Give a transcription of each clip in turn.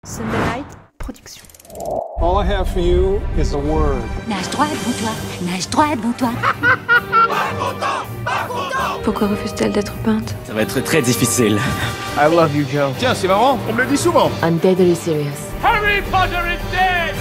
Sunday Night Production. All I have for you is a word. Nage droit devant toi, nage droit devant toi. Pourquoi refuse-t-elle d'être peinte? Ça va être très difficile. I love you, Joe. Tiens, c'est marrant, on me le dit souvent. I'm deadly serious. Harry Potter is dead.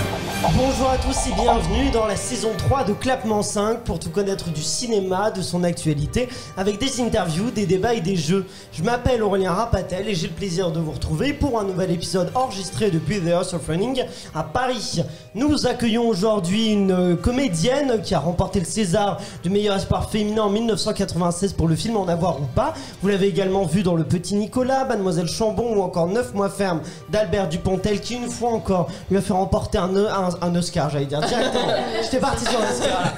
Bonjour à tous et bienvenue dans la saison 3 de Clapement 5 pour tout connaître du cinéma, de son actualité, avec des interviews, des débats et des jeux. Je m'appelle Aurélien Rapatel et j'ai le plaisir de vous retrouver pour un nouvel épisode enregistré depuis The House of Running à Paris. Nous accueillons aujourd'hui une comédienne qui a remporté le César du meilleur espoir féminin en 1996 pour le film En avoir ou pas. Vous l'avez également vu dans Le Petit Nicolas, Mademoiselle Chambon ou encore 9 mois ferme d'Albert Dupontel qui une fois encore lui a fait remporter un Oscar, j'allais dire directement. J'étais parti sur l'Oscar.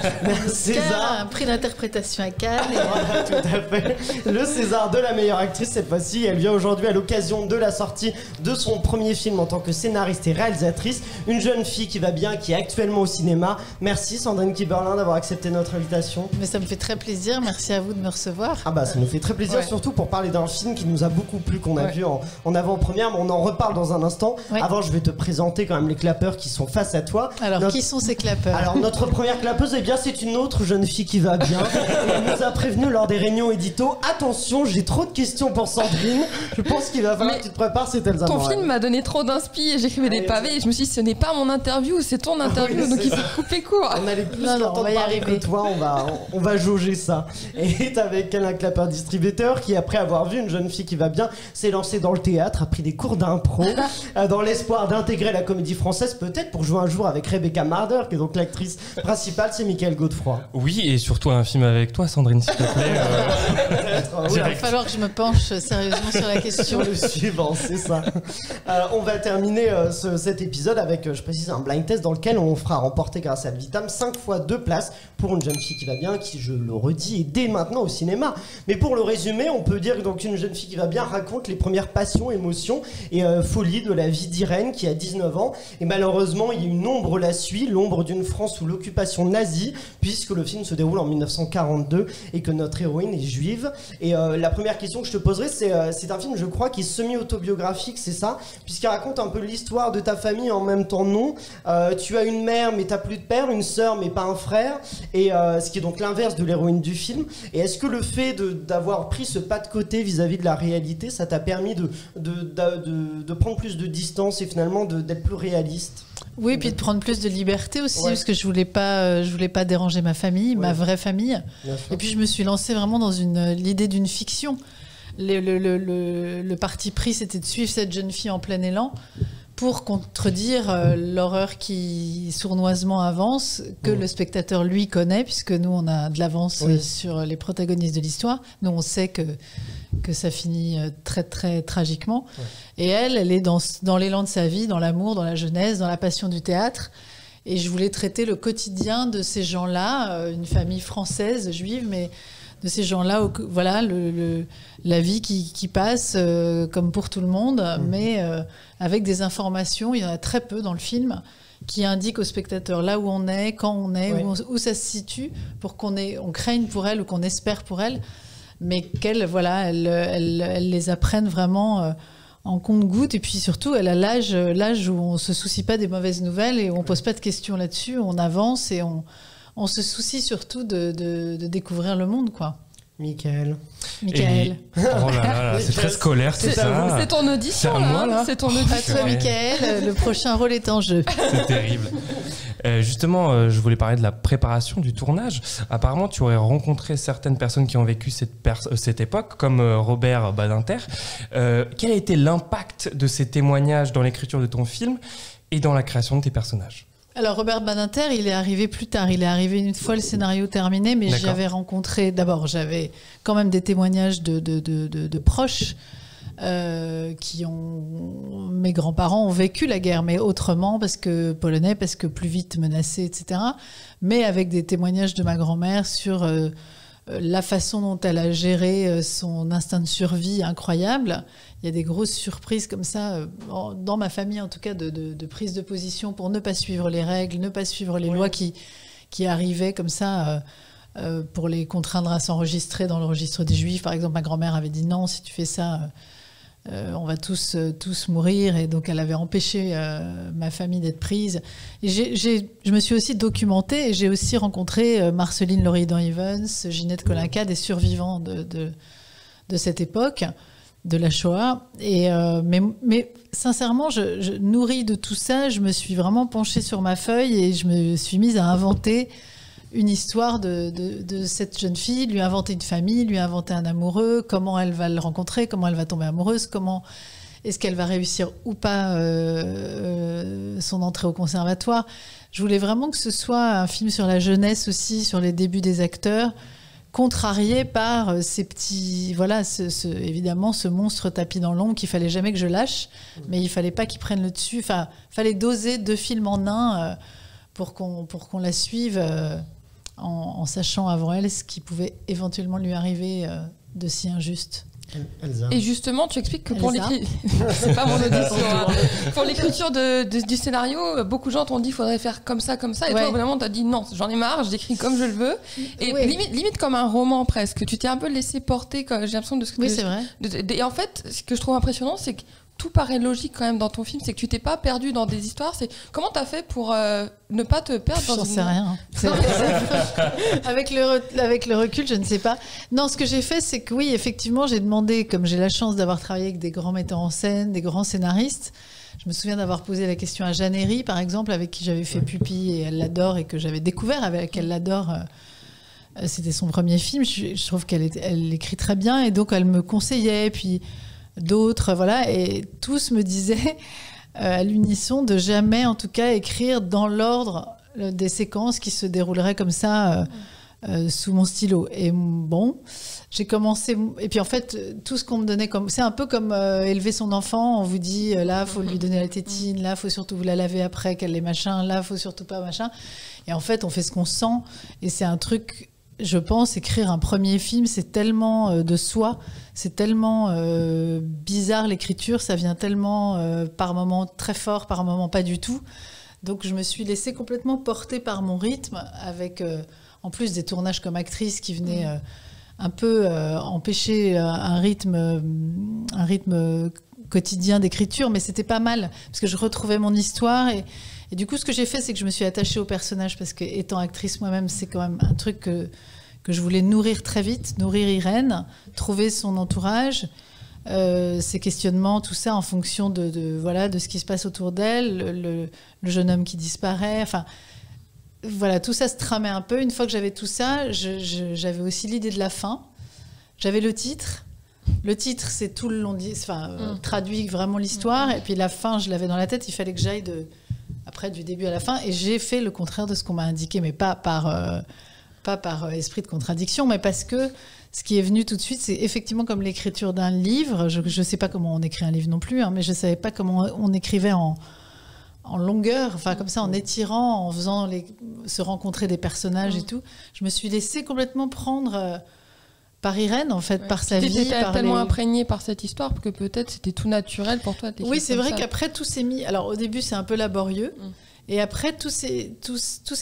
César, un prix d'interprétation à Cannes. Voilà, tout à fait. Le César de la meilleure actrice cette fois-ci. Elle vient aujourd'hui à l'occasion de la sortie de son premier film en tant que scénariste et réalisatrice. Une jeune fille qui va bien, qui est actuellement au cinéma. Merci Sandrine Kiberlin d'avoir accepté notre invitation. Mais ça me fait très plaisir. Merci à vous de me recevoir. Ah bah ça nous fait très plaisir, surtout pour parler d'un film qui nous a beaucoup plu, qu'on a vu en avant-première, mais on en reparle dans un instant. Avant, je vais te présenter quand même les clapeurs qui sont face à toi. Alors, qui sont ces clapeurs? Alors, notre première clapeuse, eh bien, c'est une autre jeune fille qui va bien. Et elle nous a prévenu lors des réunions édito. Attention, j'ai trop de questions pour Sandrine. Je pense qu'il va falloir que tu te prépares, c'est Elsa Ton Morel. film m'a donné trop d'inspi et j'écrivais des pavés et je me suis dit, ce n'est pas mon interview, c'est ton interview, donc il faut couper court. On allait plus t'entendre parler que toi, on va jauger ça. Et t'es avec elle un clapeur distributeur qui, après avoir vu une jeune fille qui va bien, s'est lancé dans le théâtre, a pris des cours d'impro, dans l'espoir d'intégrer la comédie française, peut-être pour jouer un jour avec Rebecca Marder, qui est donc l'actrice principale, c'est Michael Godefroy. Oui, et surtout un film avec toi, Sandrine, s'il te plaît. Il va falloir que je me penche sérieusement sur la question. Sur le suivant, c'est ça. On va terminer cet épisode avec, je précise, un blind test dans lequel on fera remporter grâce à Vitam 5 fois 2 places pour une jeune fille qui va bien, qui, je le redis, est dès maintenant au cinéma. Mais pour le résumer, on peut dire que donc une jeune fille qui va bien raconte les premières passions, émotions et folies de la vie d'Irène qui a 19 ans. Et malheureusement, il y a une ombre la suit, l'ombre d'une France sous l'occupation nazie, puisque le film se déroule en 1942 et que notre héroïne est juive. Et la première question que je te poserai, c'est un film, je crois, qui est semi-autobiographique, c'est ça, puisqu'il raconte un peu l'histoire de ta famille en même temps non. Tu as une mère mais t'as plus de père, une sœur mais pas un frère, et ce qui est donc l'inverse de l'héroïne du film. Et est-ce que le fait d'avoir pris ce pas de côté vis-à-vis de la réalité, ça t'a permis de prendre plus de distance et finalement d'être plus réaliste? Oui, puis de prendre plus de liberté aussi, parce que je voulais pas déranger ma famille, ma vraie famille. Et puis je me suis lancée vraiment dans l'idée d'une fiction. Le parti pris, c'était de suivre cette jeune fille en plein élan pour contredire l'horreur qui sournoisement avance, que le spectateur, lui, connaît, puisque nous, on a de l'avance sur les protagonistes de l'histoire. Nous, on sait que ça finit très, très tragiquement. Et elle est dans l'élan de sa vie, dans l'amour, dans la jeunesse, dans la passion du théâtre. Et je voulais traiter le quotidien de ces gens-là, une famille française, juive, mais de ces gens-là, voilà, la vie qui passe comme pour tout le monde, mais avec des informations, il y en a très peu dans le film, qui indiquent au spectateur là où on est, quand on est, où ça se situe, pour qu'on craigne pour elle ou qu'on espère pour elle, mais qu'elle, voilà, elle les apprenne vraiment en compte-gouttes. Et puis surtout, elle a l'âge où on ne se soucie pas des mauvaises nouvelles et où on ne pose pas de questions là-dessus, on avance et on se soucie surtout de découvrir le monde, quoi. Michael. Oh là là, c'est très scolaire tout ça. C'est ton audition, c'est là. Là. C'est ton audition. À toi, Michael, le prochain rôle est en jeu. C'est terrible. Justement, je voulais parler de la préparation du tournage. Apparemment, tu aurais rencontré certaines personnes qui ont vécu cette époque, comme Robert Badinter. Quel a été l'impact de ces témoignages dans l'écriture de ton film et dans la création de tes personnages ? Alors Robert Badinter, il est arrivé plus tard. Il est arrivé une fois le scénario terminé, mais j'avais rencontré... D'abord, j'avais quand même des témoignages de proches qui ont... Mes grands-parents ont vécu la guerre, mais autrement, parce que polonais, parce que plus vite menacés, etc. Mais avec des témoignages de ma grand-mère sur la façon dont elle a géré son instinct de survie incroyable. Il y a des grosses surprises comme ça, dans ma famille en tout cas, de prise de position pour ne pas suivre les règles, ne pas suivre les lois qui arrivaient comme ça pour les contraindre à s'enregistrer dans le registre des Juifs. Par exemple, ma grand-mère avait dit non, si tu fais ça, on va tous mourir, et donc elle avait empêché ma famille d'être prise. Et je me suis aussi documentée, et j'ai aussi rencontré Marceline Loridan-Evans, Ginette Kolinka, des survivants de cette époque, de la Shoah. Et, mais sincèrement, je nourrie de tout ça, je me suis vraiment penchée sur ma feuille et je me suis mise à inventer une histoire de cette jeune fille, lui inventer une famille, lui inventer un amoureux, comment elle va le rencontrer, comment elle va tomber amoureuse, comment est-ce qu'elle va réussir ou pas son entrée au conservatoire. Je voulais vraiment que ce soit un film sur la jeunesse aussi, sur les débuts des acteurs, contrarié par ces petits... Voilà, évidemment, ce monstre tapis dans l'ombre qu'il fallait jamais que je lâche, mais il fallait pas qu'il prenne le dessus. Enfin, fallait doser 2 films en un pour qu'on la suive en sachant avant elle ce qui pouvait éventuellement lui arriver de si injuste. Elsa. Et justement, tu expliques que pour l'écriture, c'est pas mon audition, hein. Pour l'écriture du scénario, beaucoup de gens t'ont dit qu'il faudrait faire comme ça, et toi, vraiment, t'as dit non, j'en ai marre, j'écris comme je le veux, et limite comme un roman presque. Tu t'es un peu laissé porter, j'ai l'impression de ce que. Oui, c'est vrai. Et en fait, ce que je trouve impressionnant, c'est que tout paraît logique quand même dans ton film, c'est que tu t'es pas perdu dans des histoires. C'est comment t'as fait pour ne pas te perdre dans J'en sais rien. Avec le recul, je ne sais pas. Non, ce que j'ai fait, c'est que oui, effectivement, j'ai demandé, comme j'ai la chance d'avoir travaillé avec des grands metteurs en scène, des grands scénaristes. Je me souviens d'avoir posé la question à Jeanne Herry, par exemple, avec qui j'avais fait Pupille et Elle l'adore, et que j'avais découvert avec Elle l'adore. C'était son premier film. Je trouve elle écrit très bien, et donc elle me conseillait. Puis d'autres, voilà, et tous me disaient à l'unisson de jamais, en tout cas, écrire dans l'ordre des séquences qui se dérouleraient comme ça sous mon stylo. Et bon, j'ai commencé, et puis en fait, tout ce qu'on me donnait comme, c'est un peu comme élever son enfant. On vous dit là, faut lui donner la tétine, là, faut surtout vous la laver après qu'elle est machin, là, faut surtout pas machin. Et en fait, on fait ce qu'on sent, et c'est un truc. Je pense, écrire un premier film, c'est tellement de soi, c'est tellement bizarre l'écriture, ça vient tellement par moments très fort, par moments pas du tout. Donc je me suis laissée complètement porter par mon rythme, avec en plus des tournages comme actrice qui venaient un peu empêcher un rythme quotidien d'écriture, mais c'était pas mal, parce que je retrouvais mon histoire. Et du coup, ce que j'ai fait, c'est que je me suis attachée au personnage, parce que étant actrice moi-même, c'est quand même un truc que je voulais nourrir très vite, nourrir Irène, trouver son entourage, ses questionnements, tout ça en fonction de ce qui se passe autour d'elle, le jeune homme qui disparaît, enfin voilà, tout ça se tramait un peu. Une fois que j'avais tout ça, j'avais aussi l'idée de la fin, j'avais le titre. Le titre, c'est tout le long, traduit vraiment l'histoire, et puis la fin, je l'avais dans la tête, il fallait que j'aille après du début à la fin, et j'ai fait le contraire de ce qu'on m'a indiqué, mais pas par esprit de contradiction, mais parce que ce qui est venu tout de suite, c'est effectivement comme l'écriture d'un livre. Je ne sais pas comment on écrit un livre non plus, hein, mais je ne savais pas comment on écrivait en longueur, enfin comme ça, en étirant, en faisant se rencontrer des personnages et tout. Je me suis laissée complètement prendre par Irène, en fait, par sa vie. Tu étais tellement imprégnée par cette histoire que peut-être c'était tout naturel pour toi. Oui, c'est vrai qu'après, tout s'est mis... Alors, au début, c'est un peu laborieux. Et après, tout s'est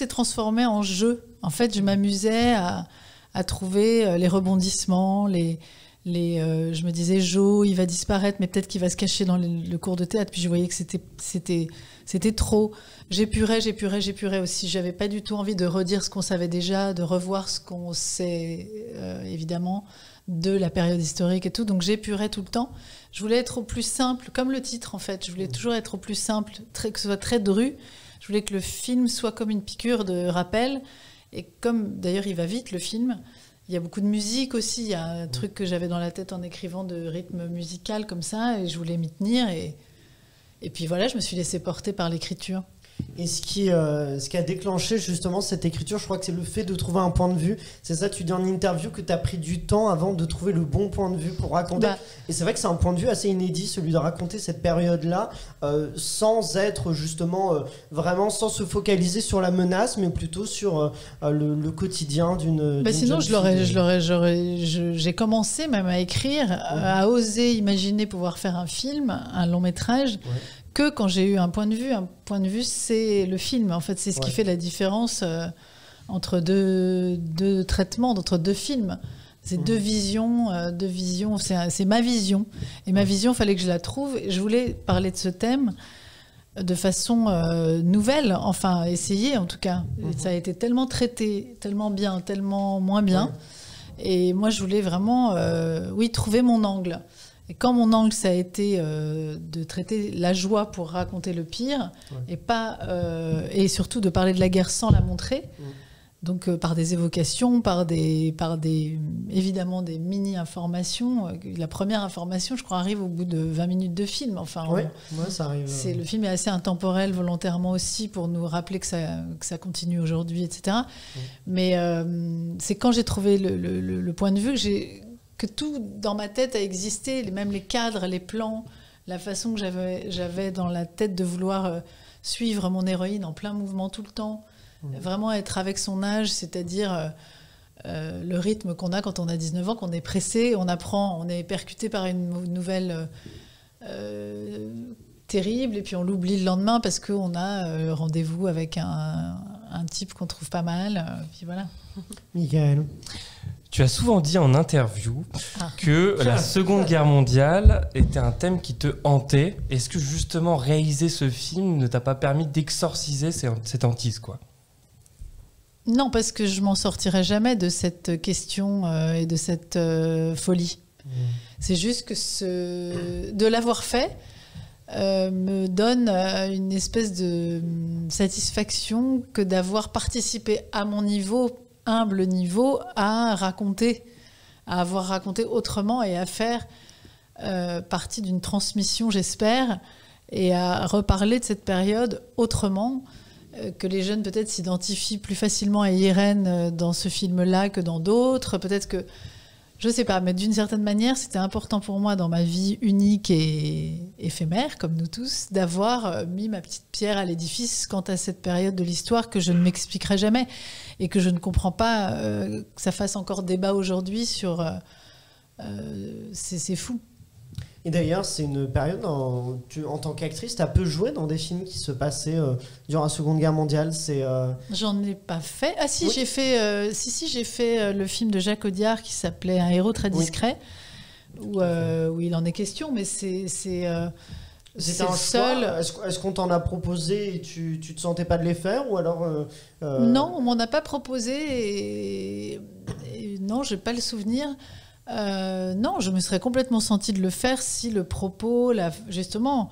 transformé en jeu. En fait, je m'amusais à trouver les rebondissements, je me disais, Jo, il va disparaître, mais peut-être qu'il va se cacher dans le cours de théâtre. Puis je voyais que c'était trop. J'épurais aussi. J'avais pas du tout envie de redire ce qu'on savait déjà, de revoir ce qu'on sait, évidemment, de la période historique et tout. Donc j'épurais tout le temps. Je voulais être au plus simple, comme le titre, en fait. Je voulais toujours être au plus simple, que ce soit très dru. Je voulais que le film soit comme une piqûre de rappel. Et comme, d'ailleurs, il va vite, le film, il y a beaucoup de musique aussi. Il y a un truc que j'avais dans la tête en écrivant de rythme musical comme ça, et je voulais m'y tenir. Et puis voilà, je me suis laissée porter par l'écriture. Et ce qui a déclenché justement cette écriture, je crois que c'est le fait de trouver un point de vue. C'est ça, tu dis en interview que tu as pris du temps avant de trouver le bon point de vue pour raconter. Et c'est vrai que c'est un point de vue assez inédit, celui de raconter cette période-là, sans être justement vraiment, sans se focaliser sur la menace, mais plutôt sur le quotidien d'une. Sinon, j'ai commencé même à écrire, à oser imaginer pouvoir faire un film, un long métrage. Ouais. Que quand j'ai eu un point de vue, c'est le film. En fait, c'est ce qui fait la différence entre deux traitements, entre deux films. C'est deux visions, c'est ma vision. Et ma vision, il fallait que je la trouve. Et je voulais parler de ce thème de façon nouvelle, enfin essayer en tout cas. Ça a été tellement traité, tellement bien, tellement moins bien. Et moi, je voulais vraiment, trouver mon angle. Et quand mon angle, ça a été de traiter la joie pour raconter le pire, et surtout de parler de la guerre sans la montrer, donc par des évocations, par évidemment des mini-informations. La première information, je crois, arrive au bout de 20 minutes de film. Enfin, ça arrive. Le film est assez intemporel volontairement aussi pour nous rappeler que ça continue aujourd'hui, etc. Mais c'est quand j'ai trouvé le point de vue que tout dans ma tête a existé, même les cadres, les plans, la façon que j'avais dans la tête de vouloir suivre mon héroïne en plein mouvement tout le temps. Vraiment être avec son âge, c'est-à-dire le rythme qu'on a quand on a 19 ans, qu'on est pressé, on est percuté par une nouvelle terrible, et puis on l'oublie le lendemain parce qu'on a rendez-vous avec un type qu'on trouve pas mal. Puis voilà. Michael. Tu as souvent dit en interview que la Seconde Guerre mondiale était un thème qui te hantait. Est-ce que justement réaliser ce film ne t'a pas permis d'exorciser cette hantise, quoi ? Non, parce que je m'en sortirai jamais de cette question et de cette folie. C'est juste que de l'avoir fait me donne une espèce de satisfaction que d'avoir participé à mon niveau, humble niveau, à avoir raconté autrement et à faire partie d'une transmission, j'espère, et à reparler de cette période autrement, que les jeunes peut-être s'identifient plus facilement à Irène dans ce film-là que dans d'autres. Peut-être que, je sais pas, mais d'une certaine manière, c'était important pour moi dans ma vie unique et éphémère, comme nous tous, d'avoir mis ma petite pierre à l'édifice quant à cette période de l'histoire que je ne m'expliquerai jamais et que je ne comprends pas que ça fasse encore débat aujourd'hui sur... c'est fou. Et d'ailleurs, c'est une période, en tant qu'actrice, tu as peu joué dans des films qui se passaient durant la Seconde Guerre mondiale. J'en ai pas fait. Ah si, j'ai fait, j'ai fait le film de Jacques Audiard qui s'appelait Un héros très discret, où il en est question, mais c'est c'était un seul. Est-ce qu'on t'en a proposé et tu te sentais pas de les faire, ou alors Non, on m'en a pas proposé et non, j'ai pas le souvenir. Non, je me serais complètement sentie de le faire si le propos, justement,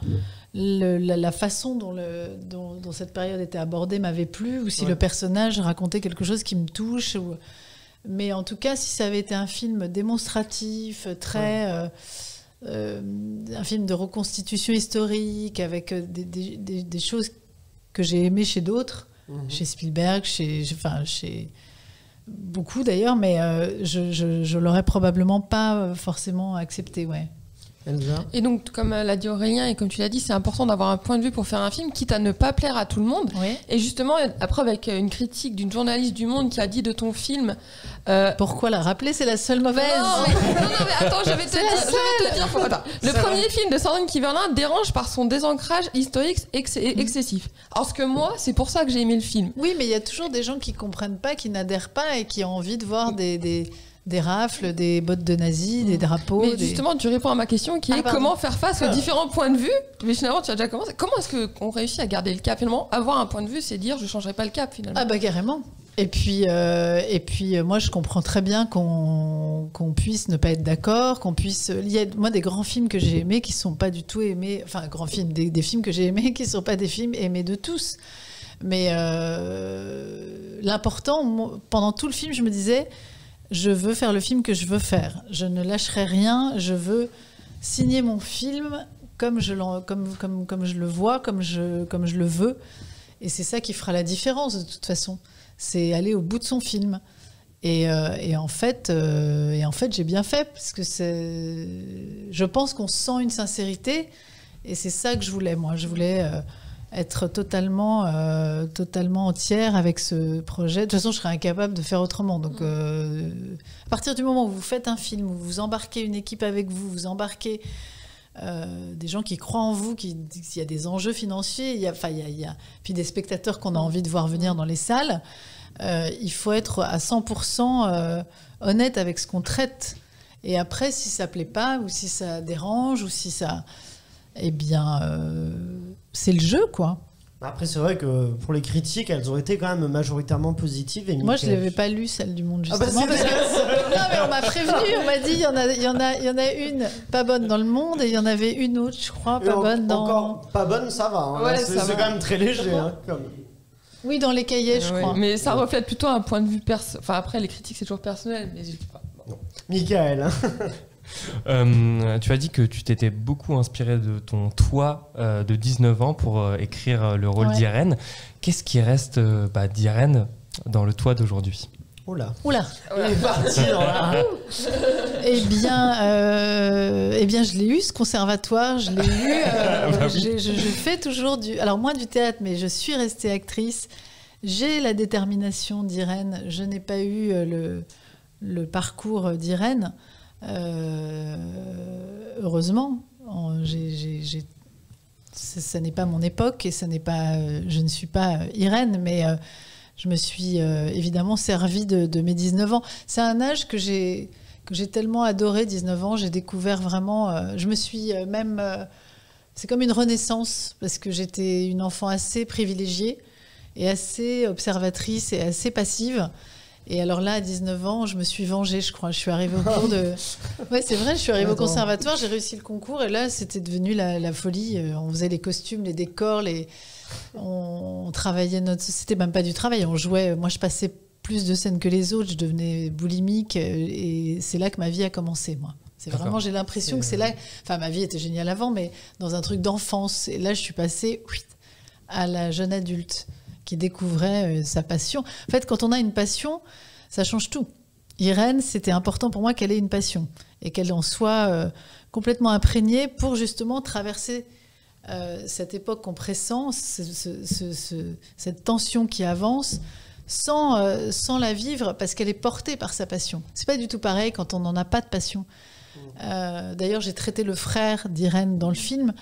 la façon dont cette période était abordée m'avait plu, ou si le personnage racontait quelque chose qui me touche. Mais en tout cas, si ça avait été un film démonstratif, très... un film de reconstitution historique, avec des choses que j'ai aimées chez d'autres, chez Spielberg, chez beaucoup d'ailleurs, mais je l'aurais probablement pas forcément accepté, Elsa. Et donc, comme l'a dit Aurélien et comme tu l'as dit, c'est important d'avoir un point de vue pour faire un film, quitte à ne pas plaire à tout le monde. Oui. Et justement, après, avec une critique d'une journaliste du Monde qui a dit de ton film... Pourquoi la rappeler ? C'est la seule mauvaise. Non, mais attends, je vais te dire. Attends. Le premier film de Sandrine Kiberlin dérange par son désancrage historique excessif. Alors que moi, c'est pour ça que j'ai aimé le film. Oui, mais il y a toujours des gens qui comprennent pas, qui n'adhèrent pas et qui ont envie de voir des rafles, des bottes de nazis, des drapeaux. Mais justement, tu réponds à ma question qui est comment faire face aux différents points de vue. Mais finalement, tu as déjà commencé. Comment est-ce qu'on réussit à garder le cap ? Finalement, avoir un point de vue, c'est dire je ne changerai pas le cap finalement. Ah bah carrément. Et puis moi, je comprends très bien qu'on puisse ne pas être d'accord, qu'on puisse... Il y a, moi, des grands films que j'ai aimés qui ne sont pas du tout aimés... Enfin, grands films, des films que j'ai aimés qui ne sont pas des films aimés de tous. Mais l'important, pendant tout le film, je me disais... Je veux faire le film que je veux faire. Je ne lâcherai rien. Je veux signer mon film comme je le vois, comme je le veux. Et c'est ça qui fera la différence, de toute façon. C'est aller au bout de son film. Et en fait, j'ai bien fait, parce que je pense qu'on sent une sincérité. Et c'est ça que je voulais, moi. Je voulais... être totalement entière avec ce projet. De toute façon, je serais incapable de faire autrement. Donc, à partir du moment où vous faites un film, où vous embarquez une équipe avec vous, vous embarquez des gens qui croient en vous, il y a des enjeux financiers, il y a puis des spectateurs qu'on a envie de voir venir dans les salles, il faut être à 100% honnête avec ce qu'on traite. Et après, si ça plaît pas, ou si ça dérange, ou si ça... Eh bien, c'est le jeu, quoi. Après, c'est vrai que pour les critiques, elles ont été quand même majoritairement positives. Et moi, je l'avais pas lu, celle du Monde, justement. Ah bah non, mais on m'a prévenu, on m'a dit, il y en a une pas bonne dans le Monde, et il y en avait une autre, je crois, pas bonne dans... Encore pas bonne, ça va. Hein. Ouais, c'est quand même très léger. Hein, comme... Oui, dans les cahiers, je crois. Mais ça reflète plutôt un point de vue personnel. Enfin, après, les critiques, c'est toujours personnel, mais je sais pas. Bon. Michael. Tu as dit que tu t'étais beaucoup inspiré de ton toi de 19 ans pour écrire le rôle d'Irène. Qu'est-ce qui reste d'Irène dans le toi d'aujourd'hui ? Oula. Il est parti dans la... Eh bien, je l'ai eu, ce conservatoire, je l'ai eu. Je fais toujours alors moins du théâtre, mais je suis restée actrice. J'ai la détermination d'Irène. Je n'ai pas eu le parcours d'Irène. Heureusement, ça n'est pas mon époque et ça n'est pas, je ne suis pas Irène, mais je me suis évidemment servie de mes 19 ans. C'est un âge que j'ai tellement adoré, 19 ans. J'ai découvert vraiment, je me suis même, c'est comme une renaissance parce que j'étais une enfant assez privilégiée et assez observatrice et assez passive. Et alors là, à 19 ans, je me suis vengée, je crois. Je suis arrivée au cours de... Ouais, c'est vrai, je suis arrivée au conservatoire, j'ai réussi le concours, et là, c'était devenu la folie. On faisait les costumes, les décors, on travaillait C'était même pas du travail, on jouait. Moi, je passais plus de scènes que les autres, je devenais boulimique, et c'est là que ma vie a commencé, moi. C'est vraiment, j'ai l'impression que c'est là... Enfin, ma vie était géniale avant, mais dans un truc d'enfance. Et là, je suis passée à la jeune adulte qui découvrait sa passion. En fait, quand on a une passion, ça change tout. Irène, c'était important pour moi qu'elle ait une passion et qu'elle en soit complètement imprégnée pour justement traverser cette époque qu'on pressent, cette tension qui avance, sans la vivre parce qu'elle est portée par sa passion. C'est pas du tout pareil quand on n'en a pas de passion. D'ailleurs, j'ai traité le frère d'Irène dans le film.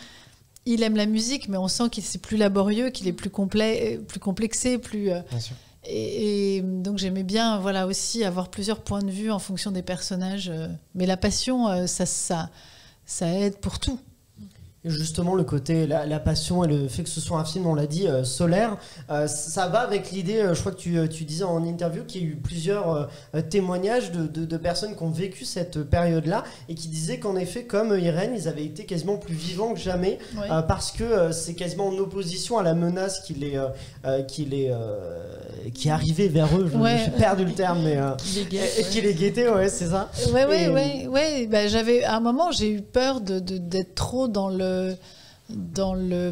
Il aime la musique, mais on sent qu'il c'est plus laborieux, qu'il est plus complexé, plus. Et donc j'aimais bien, voilà, aussi avoir plusieurs points de vue en fonction des personnages. Mais la passion, ça aide pour tout. Et justement, le côté, la passion et le fait que ce soit un film, on l'a dit, solaire, ça va avec l'idée, je crois que tu disais en interview qu'il y a eu plusieurs témoignages de personnes qui ont vécu cette période-là et qui disaient qu'en effet, comme Irène, ils avaient été quasiment plus vivants que jamais, parce que c'est quasiment en opposition à la menace qui arrivait vers eux. J'ai perdu le terme, mais qui les guettait, c'est ça. Bah, à un moment, j'ai eu peur d'être trop dans le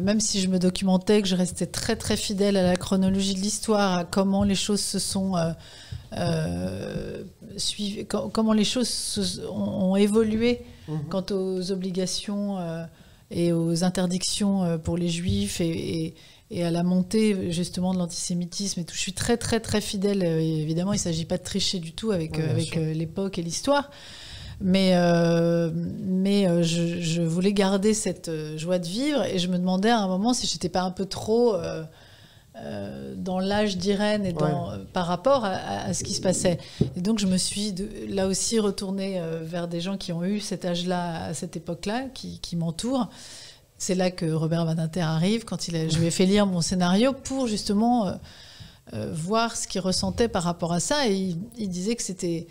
même si je me documentais, que je restais très très fidèle à la chronologie de l'histoire, à comment les choses se sont suivies, comment les choses ont évolué quant aux obligations et aux interdictions pour les juifs et à la montée justement de l'antisémitisme et tout. Je suis très très très fidèle. Évidemment, il ne s'agit pas de tricher du tout avec l'époque et l'histoire. Mais je voulais garder cette joie de vivre et je me demandais à un moment si j'étais pas un peu trop dans l'âge d'Irène et par rapport à ce qui se passait. Et donc je me suis là aussi retournée vers des gens qui ont eu cet âge-là à cette époque-là, qui m'entourent. C'est là que Robert Badinter arrive, je lui ai fait lire mon scénario pour justement voir ce qu'il ressentait par rapport à ça. Et il disait qu'il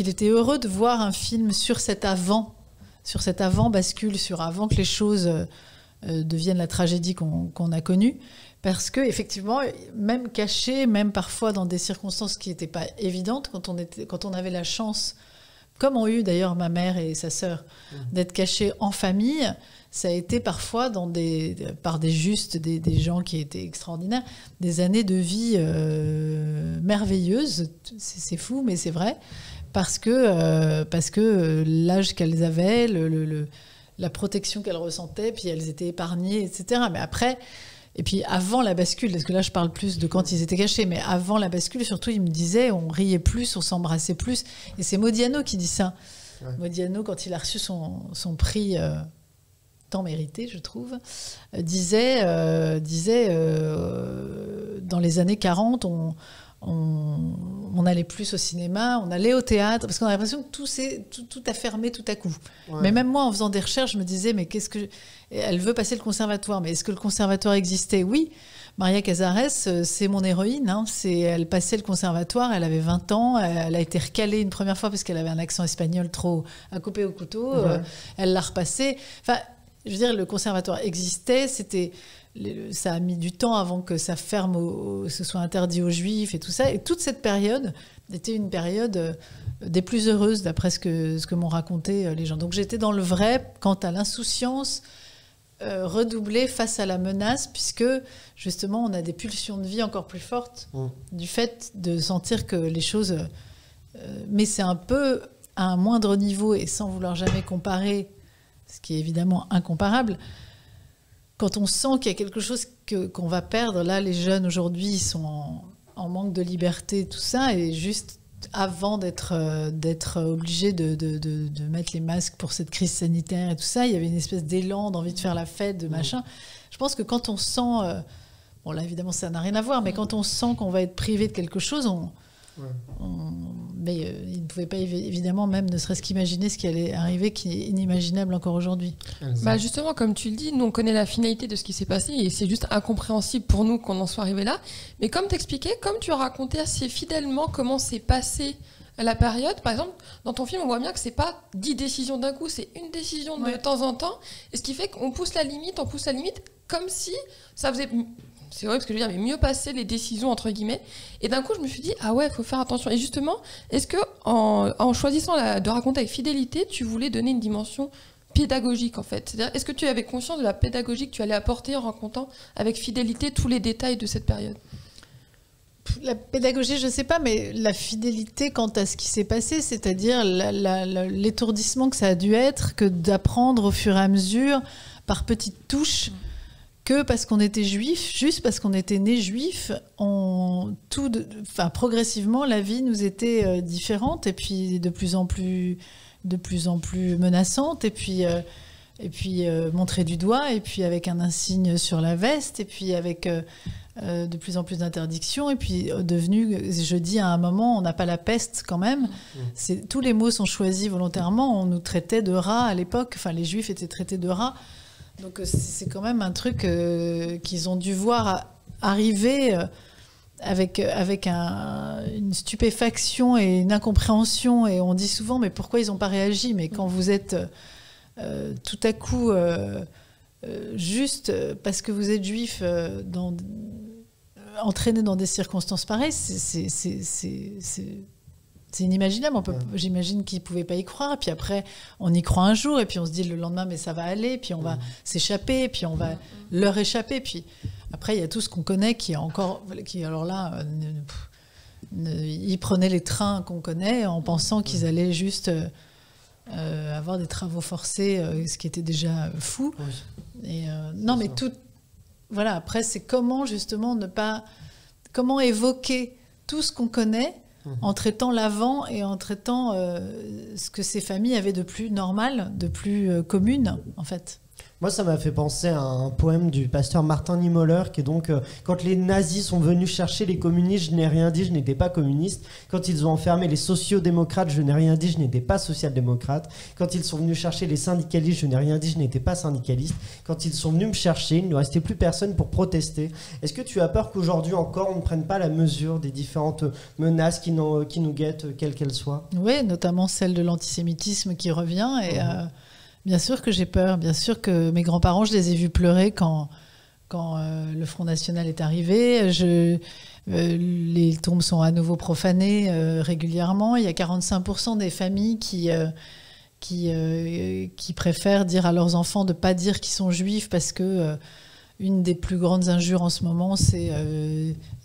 était heureux de voir un film sur cet avant bascule, avant que les choses deviennent la tragédie qu'on a connue, parce que effectivement, même caché, même parfois dans des circonstances qui n'étaient pas évidentes, quand on avait la chance, comme ont eu d'ailleurs ma mère et sa sœur, d'être cachés en famille, ça a été parfois par des gens qui étaient extraordinaires, des années de vie merveilleuses. C'est fou, mais c'est vrai. Parce que l'âge qu'elles avaient, la protection qu'elles ressentaient, puis elles étaient épargnées, etc. Mais après, et puis avant la bascule, parce que là je parle plus de quand ils étaient cachés, mais avant la bascule, surtout, ils me disaient, on riait plus, on s'embrassait plus. Et c'est Modiano qui dit ça. Ouais. Modiano, quand il a reçu son prix tant mérité, je trouve, disait dans les années 40, on allait plus au cinéma, on allait au théâtre, parce qu'on a l'impression que tout a fermé tout à coup. Ouais. Mais même moi, en faisant des recherches, je me disais, mais qu'est-ce que... Elle veut passer le conservatoire, mais est-ce que le conservatoire existait? Oui. Maria Cazares, c'est mon héroïne. Hein. Elle passait le conservatoire, elle avait 20 ans, elle a été recalée une première fois parce qu'elle avait un accent espagnol trop à couper au couteau. Ouais. Elle l'a repassé. Enfin, je veux dire, le conservatoire existait, ça a mis du temps avant que ça ferme, ce soit interdit aux juifs et tout ça. Et toute cette période était une période des plus heureuses, d'après ce que m'ont raconté les gens. Donc j'étais dans le vrai quant à l'insouciance redoublée face à la menace, puisque justement on a des pulsions de vie encore plus fortes du fait de sentir que les choses... mais c'est un peu à un moindre niveau, et sans vouloir jamais comparer, ce qui est évidemment incomparable, quand on sent qu'il y a quelque chose qu'on va perdre. Là, les jeunes aujourd'hui, ils sont en manque de liberté, tout ça, et juste avant d'être obligés de mettre les masques pour cette crise sanitaire et tout ça, il y avait une espèce d'élan, d'envie de faire la fête, de machin. Je pense que quand on sent... bon, là, évidemment, ça n'a rien à voir, mais quand on sent qu'on va être privé de quelque chose, mais il ne pouvait pas évidemment même ne serait-ce qu'imaginer ce qui allait arriver, qui est inimaginable encore aujourd'hui. Bah justement, comme tu le dis, nous on connaît la finalité de ce qui s'est passé et c'est juste incompréhensible pour nous qu'on en soit arrivé là. Mais comme t'expliquais, comme tu as raconté assez fidèlement comment s'est passée la période, par exemple, dans ton film, on voit bien que c'est pas 10 décisions d'un coup, c'est une décision de temps en temps. Et ce qui fait qu'on pousse la limite, comme si ça faisait... C'est vrai, parce que je veux dire, mais mieux passer les décisions, entre guillemets. Et d'un coup, je me suis dit, ah ouais, il faut faire attention. Et justement, est-ce que en choisissant de raconter avec fidélité, tu voulais donner une dimension pédagogique, en fait? C'est-à-dire, est-ce que tu avais conscience de la pédagogie que tu allais apporter en racontant avec fidélité tous les détails de cette période? La pédagogie, je ne sais pas, mais la fidélité quant à ce qui s'est passé, c'est-à-dire l'étourdissement que ça a dû être, que d'apprendre au fur et à mesure, par petites touches, que parce qu'on était juif, juste parce qu'on était né juif, progressivement, la vie nous était différente, et puis de plus en plus menaçante, et puis montrée du doigt, et puis avec un insigne sur la veste, et puis avec de plus en plus d'interdictions, et puis je dis à un moment, on n'a pas la peste quand même. Tous les mots sont choisis volontairement. On nous traitait de rats à l'époque, enfin les juifs étaient traités de rats. Donc c'est quand même un truc qu'ils ont dû voir arriver avec une stupéfaction et une incompréhension. Et on dit souvent, mais pourquoi ils n'ont pas réagi? Mais quand vous êtes tout à coup, juste parce que vous êtes juif, entraîné dans des circonstances pareilles, c'est inimaginable. J'imagine qu'ils ne pouvaient pas y croire. Et puis après, on y croit un jour, et puis on se dit le lendemain, mais ça va aller, puis on va s'échapper, et puis on va leur échapper. Puis après, il y a tout ce qu'on connaît qui alors là, ils prenaient les trains qu'on connaît en pensant qu'ils allaient juste avoir des travaux forcés, ce qui était déjà fou. Et, non, mais tout... Voilà, après, c'est comment justement comment évoquer tout ce qu'on connaît en traitant l'avant et en traitant ce que ces familles avaient de plus normal, de plus commune, en fait. Moi, ça m'a fait penser à un poème du pasteur Martin Niemöller, qui est donc quand les nazis sont venus chercher les communistes, je n'ai rien dit, je n'étais pas communiste. Quand ils ont enfermé les sociodémocrates, je n'ai rien dit, je n'étais pas social-démocrate. Quand ils sont venus chercher les syndicalistes, je n'ai rien dit, je n'étais pas syndicaliste. Quand ils sont venus me chercher, il ne restait plus personne pour protester. Est-ce que tu as peur qu'aujourd'hui encore, on ne prenne pas la mesure des différentes menaces qui nous guettent, quelles qu'elles soient? Oui, notamment celle de l'antisémitisme qui revient. Et bien sûr que j'ai peur. Bien sûr que mes grands-parents, je les ai vus pleurer quand le Front National est arrivé. Les tombes sont à nouveau profanées régulièrement. Il y a 45% des familles qui préfèrent dire à leurs enfants de ne pas dire qu'ils sont juifs parce que une des plus grandes injures en ce moment, c'est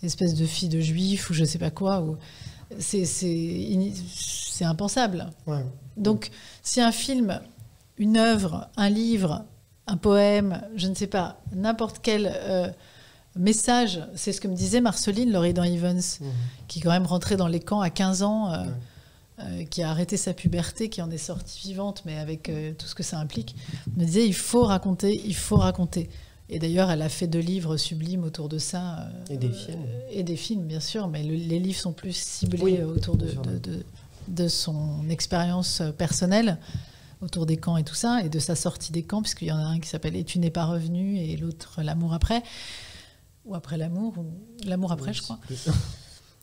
espèce de fille de juif ou je ne sais pas quoi. C'est impensable. Ouais. Donc, si un film, une œuvre, un livre, un poème, je ne sais pas, n'importe quel message, c'est ce que me disait Marceline Loridan Evans, qui est quand même rentrée dans les camps à 15 ans, qui a arrêté sa puberté, qui en est sortie vivante, mais avec tout ce que ça implique, me disait il faut raconter. Et d'ailleurs, elle a fait 2 livres sublimes autour de ça. Et des films. Et des films, bien sûr, mais les livres sont plus ciblés autour de son expérience personnelle, autour des camps et tout ça, et de sa sortie des camps, puisqu'il y en a un qui s'appelle « Et tu n'es pas revenu » et l'autre « L'amour après », ou « Après l'amour », ou « L'amour après », je crois.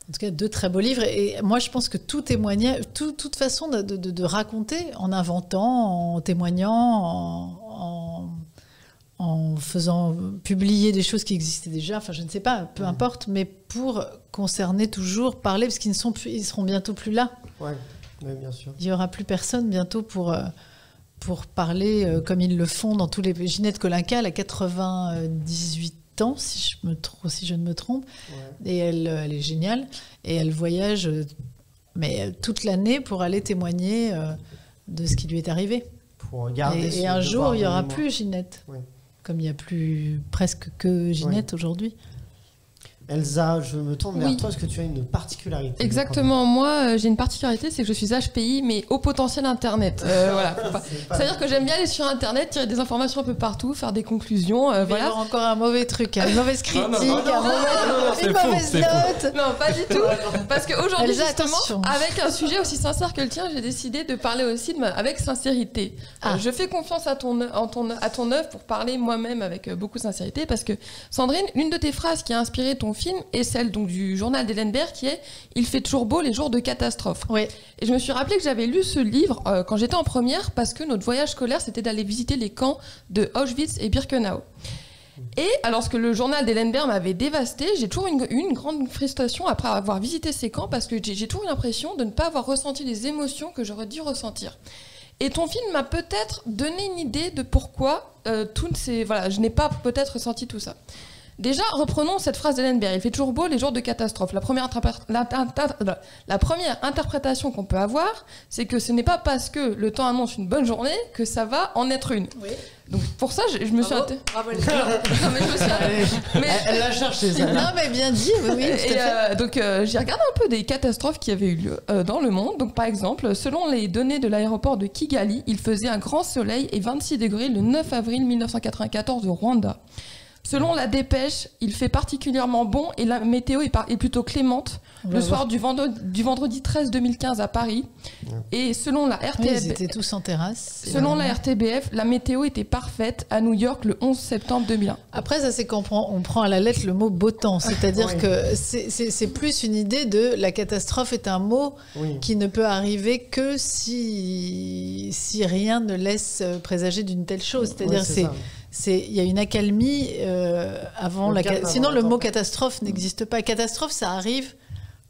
En tout cas, 2 très beaux livres. Et moi, je pense que tout témoignage, toute façon de raconter, en inventant, en témoignant, en faisant publier des choses qui existaient déjà, enfin, je ne sais pas, peu importe, mais pour concerner toujours, parler, parce qu'ils seront bientôt plus là. Ouais, bien sûr. Il n'y aura plus personne bientôt pour parler comme ils le font dans tous les... Ginette Kolinka, elle a 98 ans, si je ne me trompe, et elle est géniale, et elle voyage toute l'année pour aller témoigner de ce qui lui est arrivé. Pour garder et un jour, il n'y aura plus Ginette, comme il n'y a plus presque que Ginette aujourd'hui. Elsa, je me tourne vers toi, est-ce que tu as une particularité? Exactement, moi j'ai une particularité, c'est que je suis HPI, mais haut potentiel Internet. Voilà. C'est-à-dire que j'aime bien aller sur Internet, tirer des informations un peu partout, faire des conclusions. Voilà. Alors encore un mauvais truc, une mauvaise critique, une mauvaise note. Non, pas du tout. Parce qu'aujourd'hui, justement, avec un sujet aussi sincère que le tien, j'ai décidé de parler aussi avec sincérité. Je fais confiance à ton œuvre pour parler moi-même avec beaucoup de sincérité, parce que Sandrine, l'une de tes phrases qui a inspiré ton film est celle donc du journal d'Hélène Baird qui est « Il fait toujours beau les jours de catastrophe ». Et je me suis rappelé que j'avais lu ce livre quand j'étais en première, parce que notre voyage scolaire c'était d'aller visiter les camps de Auschwitz et Birkenau. Et alors que le journal d'Hélène Baird m'avait dévasté, j'ai toujours une grande frustration après avoir visité ces camps, parce que j'ai toujours l'impression de ne pas avoir ressenti les émotions que j'aurais dû ressentir. Et ton film m'a peut-être donné une idée de pourquoi je n'ai pas peut-être ressenti tout ça. Déjà, reprenons cette phrase d'Hélène Baird. Il fait toujours beau les jours de catastrophe. La première interprétation qu'on peut avoir, c'est que ce n'est pas parce que le temps annonce une bonne journée que ça va en être une. Oui. Donc pour ça, je me suis... Bravo, elle l'a cherché, ça. Non, mais bien dit, oui. Donc j'ai regardé un peu des catastrophes qui avaient eu lieu dans le monde. Donc par exemple, selon les données de l'aéroport de Kigali, il faisait un grand soleil et 26 degrés le 9 avril 1994 au Rwanda. Selon la dépêche, il fait particulièrement bon et la météo est plutôt clémente le soir du vendredi 13 2015 à Paris. Et selon la RTBF, ils étaient tous en terrasse. Selon la RTBF, la météo était parfaite à New York le 11 septembre 2001. Après, ça c'est quand on prend à la lettre le mot beau temps, c'est-à-dire que c'est plus une idée de la catastrophe est un mot qui ne peut arriver que si rien ne laisse présager d'une telle chose. C'est-à-dire il y a une accalmie avant sinon le mot catastrophe n'existe pas. Catastrophe, ça arrive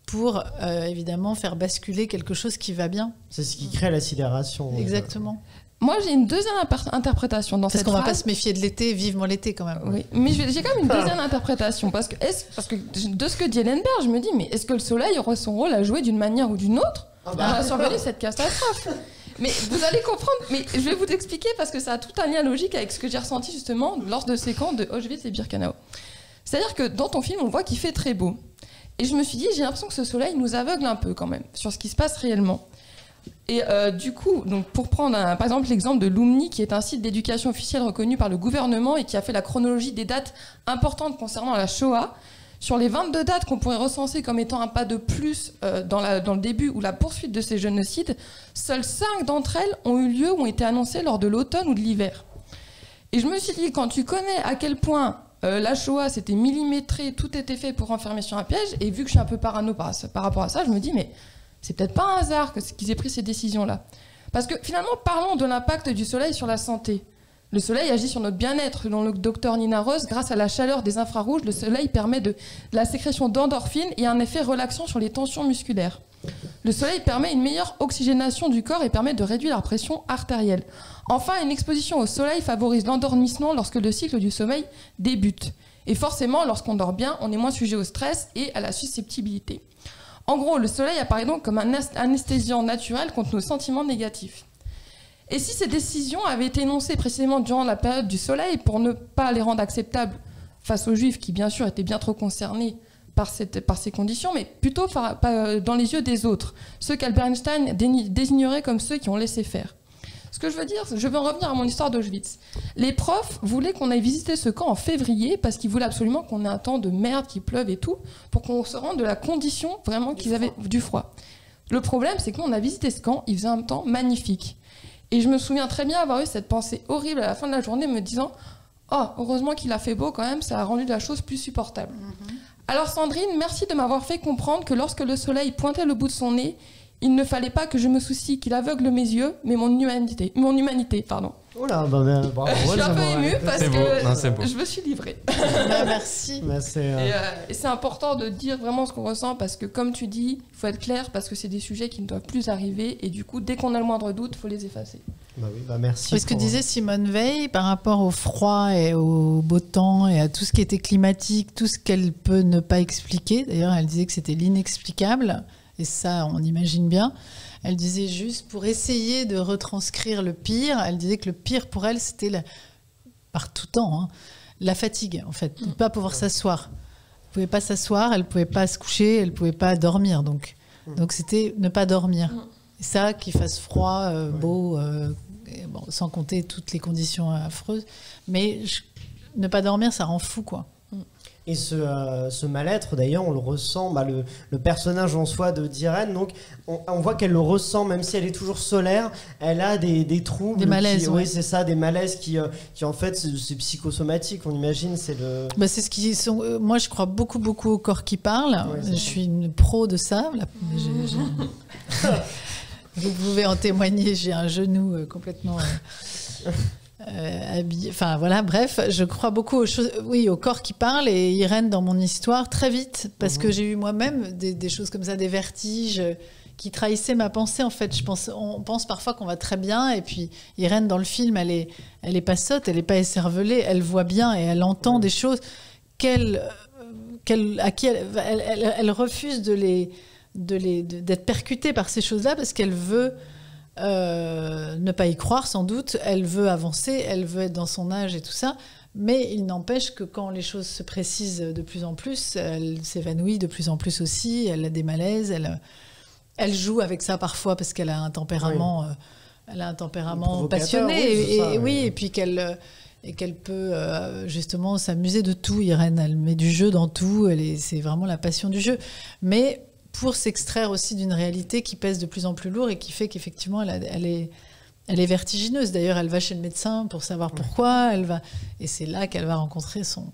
pour évidemment faire basculer quelque chose qui va bien. C'est ce qui crée la sidération. Exactement. Moi, j'ai une deuxième interprétation dans cette phrase. Parce qu'on va pas se méfier de l'été, vivement l'été quand même. Oui, mais j'ai quand même une deuxième interprétation. Parce que de ce que dit Hélène Baird, je me dis, mais est-ce que le soleil aura son rôle à jouer d'une manière ou d'une autre pour survenir cette catastrophe? Mais vous allez comprendre, mais je vais vous expliquer parce que ça a tout un lien logique avec ce que j'ai ressenti justement lors de ces camps de Auschwitz et Birkenau. C'est-à-dire que dans ton film, on voit qu'il fait très beau. Et je me suis dit, j'ai l'impression que ce soleil nous aveugle un peu quand même sur ce qui se passe réellement. Et du coup, donc pour prendre par exemple l'exemple de Lumni, qui est un site d'éducation officielle reconnu par le gouvernement et qui a fait la chronologie des dates importantes concernant la Shoah, sur les 22 dates qu'on pourrait recenser comme étant un pas de plus dans le début ou la poursuite de ces génocides, seules 5 d'entre elles ont eu lieu ou ont été annoncées lors de l'automne ou de l'hiver. Et je me suis dit, quand tu connais à quel point la Shoah c'était millimétré, tout était fait pour enfermer sur un piège, et vu que je suis un peu parano par rapport à ça, je me dis, mais c'est peut-être pas un hasard qu'ils aient pris ces décisions-là. Parce que finalement, parlons de l'impact du soleil sur la santé. Le soleil agit sur notre bien-être. Selon le docteur Nina Rose, grâce à la chaleur des infrarouges, le soleil permet de la sécrétion d'endorphines et un effet relaxant sur les tensions musculaires. Le soleil permet une meilleure oxygénation du corps et permet de réduire la pression artérielle. Enfin, une exposition au soleil favorise l'endormissement lorsque le cycle du sommeil débute. Et forcément, lorsqu'on dort bien, on est moins sujet au stress et à la susceptibilité. En gros, le soleil apparaît donc comme un anesthésiant naturel contre nos sentiments négatifs. Et si ces décisions avaient été énoncées précisément durant la période du soleil pour ne pas les rendre acceptables face aux Juifs qui, bien sûr, étaient bien trop concernés par ces conditions, mais plutôt dans les yeux des autres, ceux qu'Albert Einstein désignerait comme ceux qui ont laissé faire. Ce que je veux dire, je veux en revenir à mon histoire d'Auschwitz. Les profs voulaient qu'on aille visiter ce camp en février parce qu'ils voulaient absolument qu'on ait un temps de merde, qu'il pleuve et tout, pour qu'on se rende de la condition vraiment qu'ils avaient du froid. Le problème, c'est que nous, on a visité ce camp, il faisait un temps magnifique. Et je me souviens très bien avoir eu cette pensée horrible à la fin de la journée, me disant « Oh, heureusement qu'il a fait beau quand même, ça a rendu la chose plus supportable. Alors Sandrine, merci de m'avoir fait comprendre que lorsque le soleil pointait le bout de son nez, il ne fallait pas que je me soucie qu'il aveugle mes yeux, mais mon humanité, pardon. Oh là, bravo. Je suis un peu émue parce que beau. je me suis livrée. Merci. Et c'est important de dire vraiment ce qu'on ressent parce que, comme tu dis, il faut être clair parce que c'est des sujets qui ne doivent plus arriver et du coup, dès qu'on a le moindre doute, il faut les effacer. Merci. Ce que disait Simone Veil par rapport au froid et au beau temps et à tout ce qui était climatique, tout ce qu'elle peut ne pas expliquer. D'ailleurs, elle disait que c'était l'inexplicable. Et ça, on imagine bien. Elle disait juste, pour essayer de retranscrire le pire, elle disait que le pire pour elle, c'était, par tout temps, la fatigue, en fait. Ne pas pouvoir s'asseoir. Elle ne pouvait pas s'asseoir, elle ne pouvait pas se coucher, elle ne pouvait pas dormir. Donc c'était ne pas dormir. Et ça, qu'il fasse froid, beau, sans compter toutes les conditions affreuses. Mais ne pas dormir, ça rend fou, quoi. Et ce mal-être, d'ailleurs, on le ressent, le personnage en soi d'Irène, donc on voit qu'elle le ressent, même si elle est toujours solaire, elle a des troubles. Des malaises, oui, c'est ça, des malaises qui en fait, c'est psychosomatique, on imagine, c'est le... c'est ce qui sont... moi, je crois beaucoup au corps qui parle. Ouais, je suis une pro de ça. Vous pouvez en témoigner, j'ai un genou complètement... enfin voilà, bref, je crois beaucoup aux choses, au corps qui parle. Et Irène, dans mon histoire, très vite, parce que j'ai eu moi-même des choses comme ça, des vertiges qui trahissaient ma pensée. En fait, on pense parfois qu'on va très bien, et puis Irène, dans le film, elle est pas sotte, elle est pas écervelée, elle voit bien et elle entend des choses à qui elle refuse d'être percutée par ces choses-là parce qu'elle veut ne pas y croire, sans doute. Elle veut avancer, elle veut être dans son âge et tout ça, mais il n'empêche que quand les choses se précisent de plus en plus, elle s'évanouit de plus en plus aussi, elle a des malaises, elle joue avec ça parfois parce qu'elle a un tempérament, passionné, et puis qu'elle peut justement s'amuser de tout. Irène, elle met du jeu dans tout, c'est vraiment la passion du jeu, mais pour s'extraire aussi d'une réalité qui pèse de plus en plus lourd et qui fait qu'effectivement elle est vertigineuse. D'ailleurs, elle va chez le médecin pour savoir pourquoi, et c'est là qu'elle va rencontrer son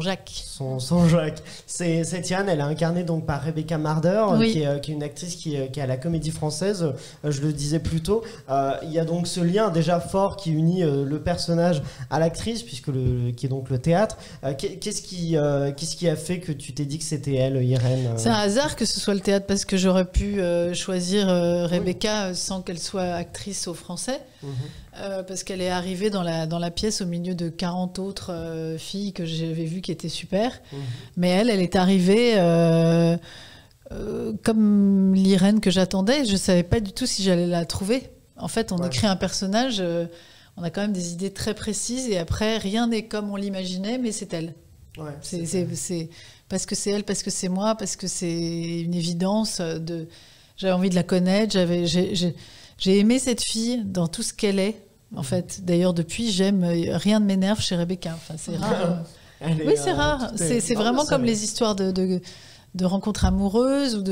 Jacques. Son Jacques. Cette Irène, elle est incarnée donc par Rebecca Marder, qui est une actrice qui est à la Comédie Française. Je le disais plus tôt. Il y a donc ce lien déjà fort qui unit le personnage à l'actrice, qui est donc le théâtre. Qu'est-ce qui a fait que tu t'es dit que c'était elle, Irène C'est un hasard que ce soit le théâtre, parce que j'aurais pu choisir Rebecca sans qu'elle soit actrice au Français. Parce qu'elle est arrivée dans la pièce au milieu de 40 autres filles que j'avais vues qui étaient super. Mais elle est arrivée comme l'Irène que j'attendais. Je ne savais pas du tout si j'allais la trouver. En fait, on écrit un personnage, on a quand même des idées très précises, et après, rien n'est comme on l'imaginait, mais c'est elle. C'est parce que c'est elle, parce que c'est moi, parce que c'est une évidence. J'avais envie de la connaître, j'ai aimé cette fille dans tout ce qu'elle est, en fait. D'ailleurs, depuis, rien ne m'énerve chez Rebecca. Enfin, c'est rare. Oui, c'est rare. C'est vraiment comme les histoires de rencontres amoureuses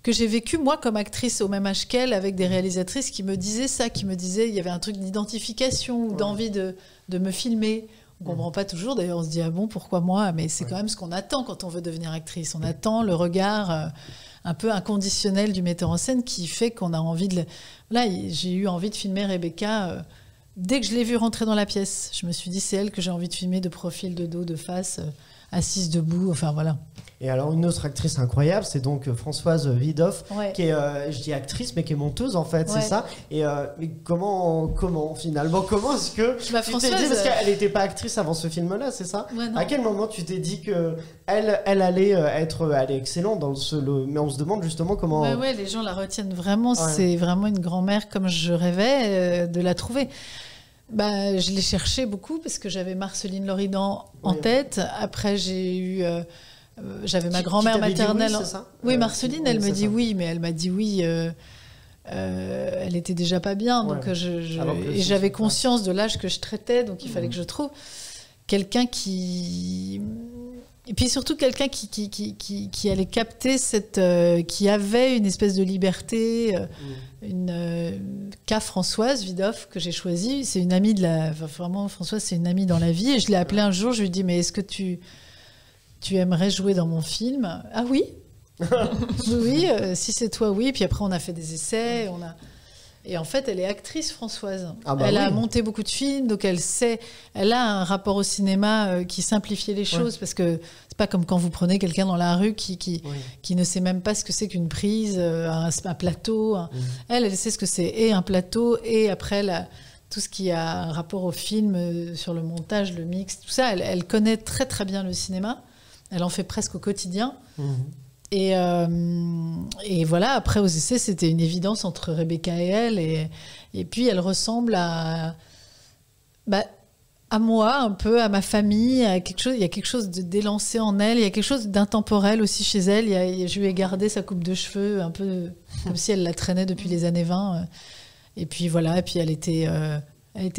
que j'ai vécues, moi, comme actrice au même âge qu'elle, avec des réalisatrices qui me disaient ça, il y avait un truc d'identification ou d'envie de me filmer. On ne comprend pas toujours. D'ailleurs, on se dit, ah bon, pourquoi moi? Mais c'est quand même ce qu'on attend quand on veut devenir actrice. On attend le regard... un peu inconditionnel du metteur en scène qui fait qu'on a envie de... Là, j'ai eu envie de filmer Rebecca dès que je l'ai vue rentrer dans la pièce. Je me suis dit, c'est elle que j'ai envie de filmer de profil, de dos, de face, assise debout, enfin voilà. Et alors, une autre actrice incroyable, c'est donc Françoise Widoff, qui est, je dis actrice, mais qui est monteuse, en fait, c'est ça. Et mais comment est-ce que tu Françoise, t'es dit, parce qu'elle n'était pas actrice avant ce film-là, c'est ça? À quel moment tu t'es dit qu'elle allait être excellente dans mais on se demande justement comment... Ouais, les gens la retiennent vraiment. C'est vraiment une grand-mère comme je rêvais de la trouver. Je l'ai cherchée beaucoup parce que j'avais Marceline Loridan en tête. Après, j'ai eu... j'avais ma grand-mère maternelle. Oui, c'est ça Oui, Marceline, elle me dit oui, mais elle m'a dit oui elle était déjà pas bien. Donc et j'avais conscience de l'âge que je traitais, donc il fallait que je trouve quelqu'un qui... Et puis surtout quelqu'un qui allait capter qui avait une espèce de liberté, Françoise Widoff que j'ai choisie. C'est une amie vraiment, Françoise, c'est une amie dans la vie. Et je l'ai appelée un jour, je lui ai dit, mais est-ce que tu aimerais jouer dans mon film ? Ah oui. Oui, si c'est toi, oui. Puis après, on a fait des essais, Et en fait, elle est actrice, Françoise. Elle a monté beaucoup de films, donc elle a un rapport au cinéma qui simplifiait les choses, parce que c'est pas comme quand vous prenez quelqu'un dans la rue qui ne sait même pas ce que c'est qu'une prise, un plateau. Elle sait ce que c'est, et un plateau, et après tout ce qui a un rapport au film, sur le montage, le mix, tout ça. Elle connaît très très bien le cinéma. Elle en fait presque au quotidien. Et voilà, après aux essais, c'était une évidence entre Rebecca et elle. Et puis elle ressemble à moi, un peu, à ma famille. Il y a quelque chose d'élancé en elle. Il y a quelque chose d'intemporel aussi chez elle. Je lui ai gardé sa coupe de cheveux, un peu comme si elle la traînait depuis les années 20. Et puis voilà, et puis elle était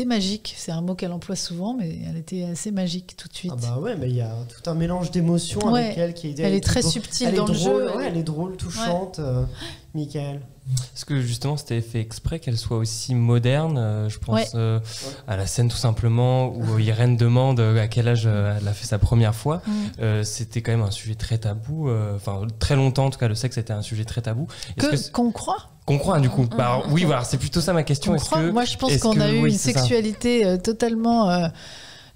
magique. C'est un mot qu'elle emploie souvent, mais elle était assez magique tout de suite. Ah bah ouais, mais il y a tout un mélange d'émotions avec elle qui est... Elle est très subtile dans le jeu. Elle est drôle, touchante. Michael. Est-ce que justement c'était fait exprès qu'elle soit aussi moderne ? Je pense à la scène tout simplement où Irène demande à quel âge elle a fait sa première fois. C'était quand même un sujet très tabou. Enfin, très longtemps en tout cas, le sexe était un sujet très tabou. Qu'on croit ? Qu'on croit du coup. Oui, voilà, c'est plutôt ça ma question. Moi, je pense qu'on a eu une sexualité totalement.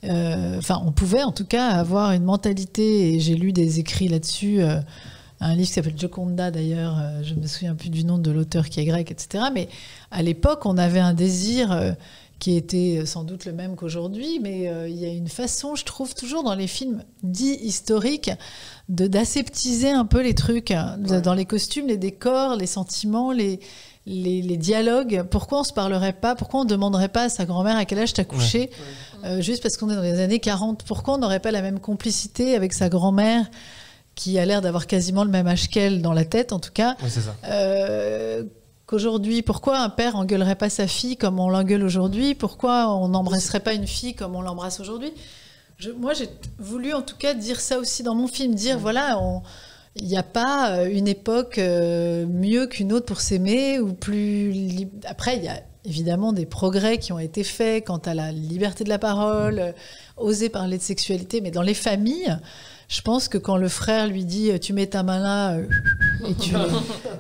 On pouvait en tout cas avoir une mentalité, et j'ai lu des écrits là-dessus. Un livre qui s'appelle Gioconda d'ailleurs, je me souviens plus du nom de l'auteur qui est grec, etc. Mais à l'époque, on avait un désir qui était sans doute le même qu'aujourd'hui, mais il y a une façon, je trouve, toujours dans les films dits historiques, d'aseptiser un peu les trucs, dans les costumes, les décors, les sentiments, les dialogues. Pourquoi on se parlerait pas ? Pourquoi on demanderait pas à sa grand-mère à quel âge t'as couché ? Juste parce qu'on est dans les années 40. Pourquoi on n'aurait pas la même complicité avec sa grand-mère qui a l'air d'avoir quasiment le même âge qu'elle, dans la tête en tout cas, c'est ça. Qu'aujourd'hui, pourquoi un père engueulerait pas sa fille comme on l'engueule aujourd'hui ? Pourquoi on n'embrasserait pas une fille comme on l'embrasse aujourd'hui ? Moi, j'ai voulu en tout cas dire ça aussi dans mon film, dire voilà, il n'y a pas une époque mieux qu'une autre pour s'aimer, ou plus... Après, il y a évidemment des progrès qui ont été faits quant à la liberté de la parole, oser parler de sexualité, mais dans les familles... Je pense que quand le frère lui dit « tu mets ta main là et tu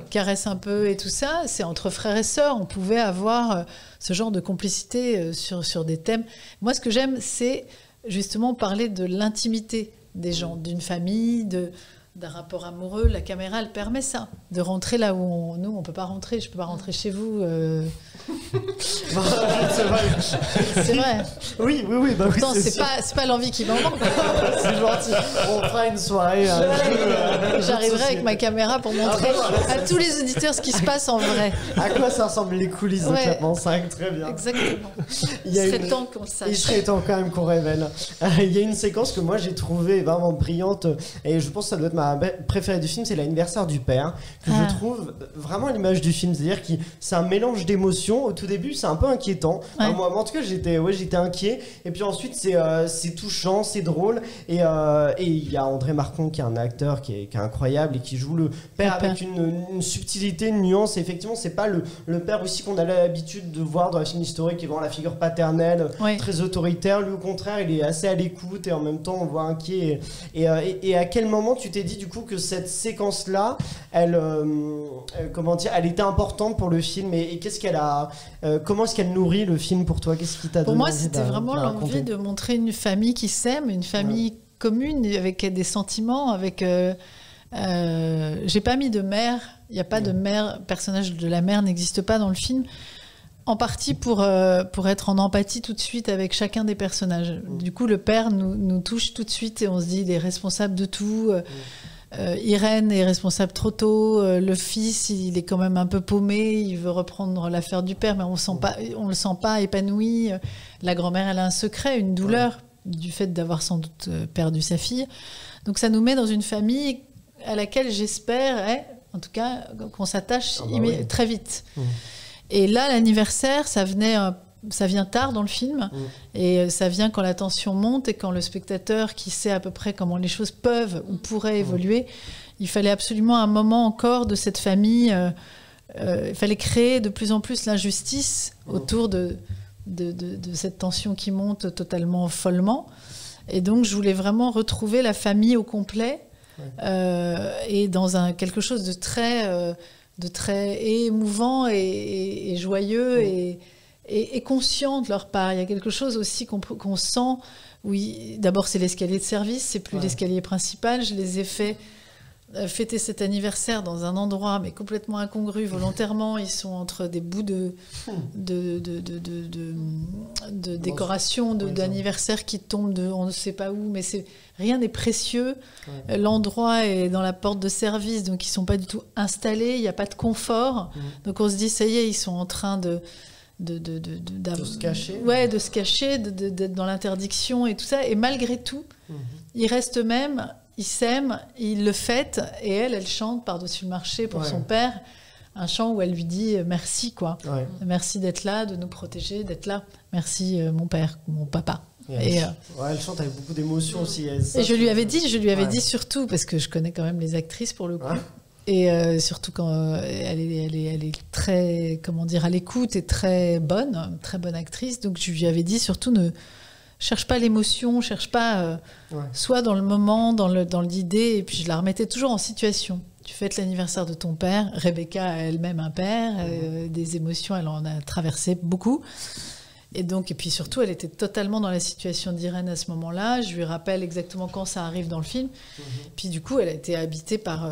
caresses un peu » et tout ça, c'est entre frères et sœurs. On pouvait avoir ce genre de complicité sur des thèmes. Moi, ce que j'aime, c'est justement parler de l'intimité des gens, d'une famille, d'un rapport amoureux. La caméra, elle permet ça, de rentrer là où nous, on ne peut pas rentrer. Je ne peux pas rentrer chez vous. C'est vrai. Oui. Pourtant, c'est pas l'envie qui m'en manque. C'est gentil. On fera une soirée. J'arriverai avec ma caméra pour montrer à tous les auditeurs ce qui se passe en vrai. À quoi ça ressemble les coulisses de Clapement 5 ? Très bien. Exactement. Il serait temps qu'on le sache. Il serait temps quand même qu'on révèle. Il y a une séquence que moi j'ai trouvée vraiment brillante, et je pense que ça doit être ma préférée du film, c'est l'anniversaire du père, que je trouve vraiment à l'image du film. C'est-à-dire que c'est un mélange d'émotions. Au tout début, c'est un peu inquiétant. Moi, en tout cas, j'étais inquiet. Et puis ensuite, c'est touchant, c'est drôle. Et il y a André Marcon, qui est un acteur qui est incroyable et qui joue le père avec une subtilité, une nuance. Et effectivement, c'est pas le père aussi qu'on a l'habitude de voir dans les films historiques, qui est vraiment la figure paternelle, très autoritaire. Lui, au contraire, il est assez à l'écoute et en même temps, on le voit inquiet. Et à quel moment tu t'es dit du coup que cette séquence-là, elle était importante pour le film, et qu'est-ce qu'elle a, comment est-ce qu'elle nourrit le film pour toi ? Qu'est-ce qui t'a donné ? Pour moi, c'était vraiment l'envie de montrer une famille qui s'aime, une famille commune, avec des sentiments, avec... j'ai pas mis de mère, il n'y a pas de mère, le personnage de la mère n'existe pas dans le film, en partie pour être en empathie tout de suite avec chacun des personnages. Du coup, le père nous touche tout de suite et on se dit, il est responsable de tout. Irène est responsable trop tôt. Le fils, il est quand même un peu paumé. Il veut reprendre l'affaire du père, mais on le sent pas épanoui. La grand-mère, elle a un secret, une douleur du fait d'avoir sans doute perdu sa fille. Donc ça nous met dans une famille à laquelle j'espère en tout cas, qu'on s'attache très vite. Et là, l'anniversaire, ça vient tard dans le film, et ça vient quand la tension monte et quand le spectateur qui sait à peu près comment les choses peuvent ou pourraient évoluer, il fallait absolument un moment encore de cette famille. Il fallait créer de plus en plus l'injustice autour de cette tension qui monte totalement follement. Et donc, je voulais vraiment retrouver la famille au complet et dans quelque chose de très émouvant et joyeux et conscient de leur part. Il y a quelque chose aussi qu'on sent. Oui, d'abord, c'est l'escalier de service, c'est plus l'escalier principal. Je les ai fait fêter cet anniversaire dans un endroit mais complètement incongru volontairement. Ils sont entre des bouts de décoration d'anniversaire qui tombent on ne sait pas où, mais rien n'est précieux. L'endroit est dans la porte de service, donc ils sont pas du tout installés, il n'y a pas de confort. Donc on se dit ça y est, ils sont en train de se cacher, de se cacher, d'être dans l'interdiction et tout ça, et malgré tout ils restent eux-mêmes. Ils s'aiment, ils le fêtent, et elle chante par-dessus le marché pour son père, un chant où elle lui dit merci, quoi. Merci d'être là, de nous protéger, d'être là. Merci mon père, mon papa. Elle chante avec beaucoup d'émotion aussi. Et je lui avais dit surtout, parce que je connais quand même les actrices pour le coup, et surtout quand elle est très, comment dire, à l'écoute et très bonne actrice. Donc je lui avais dit surtout cherche pas l'émotion, cherche pas soit dans le moment, dans l'idée, et puis je la remettais toujours en situation. Tu fêtes l'anniversaire de ton père, Rebecca a elle-même un père, des émotions, elle en a traversé beaucoup. Et puis surtout, elle était totalement dans la situation d'Irène à ce moment-là. Je lui rappelle exactement quand ça arrive dans le film. Puis du coup, elle a été habitée par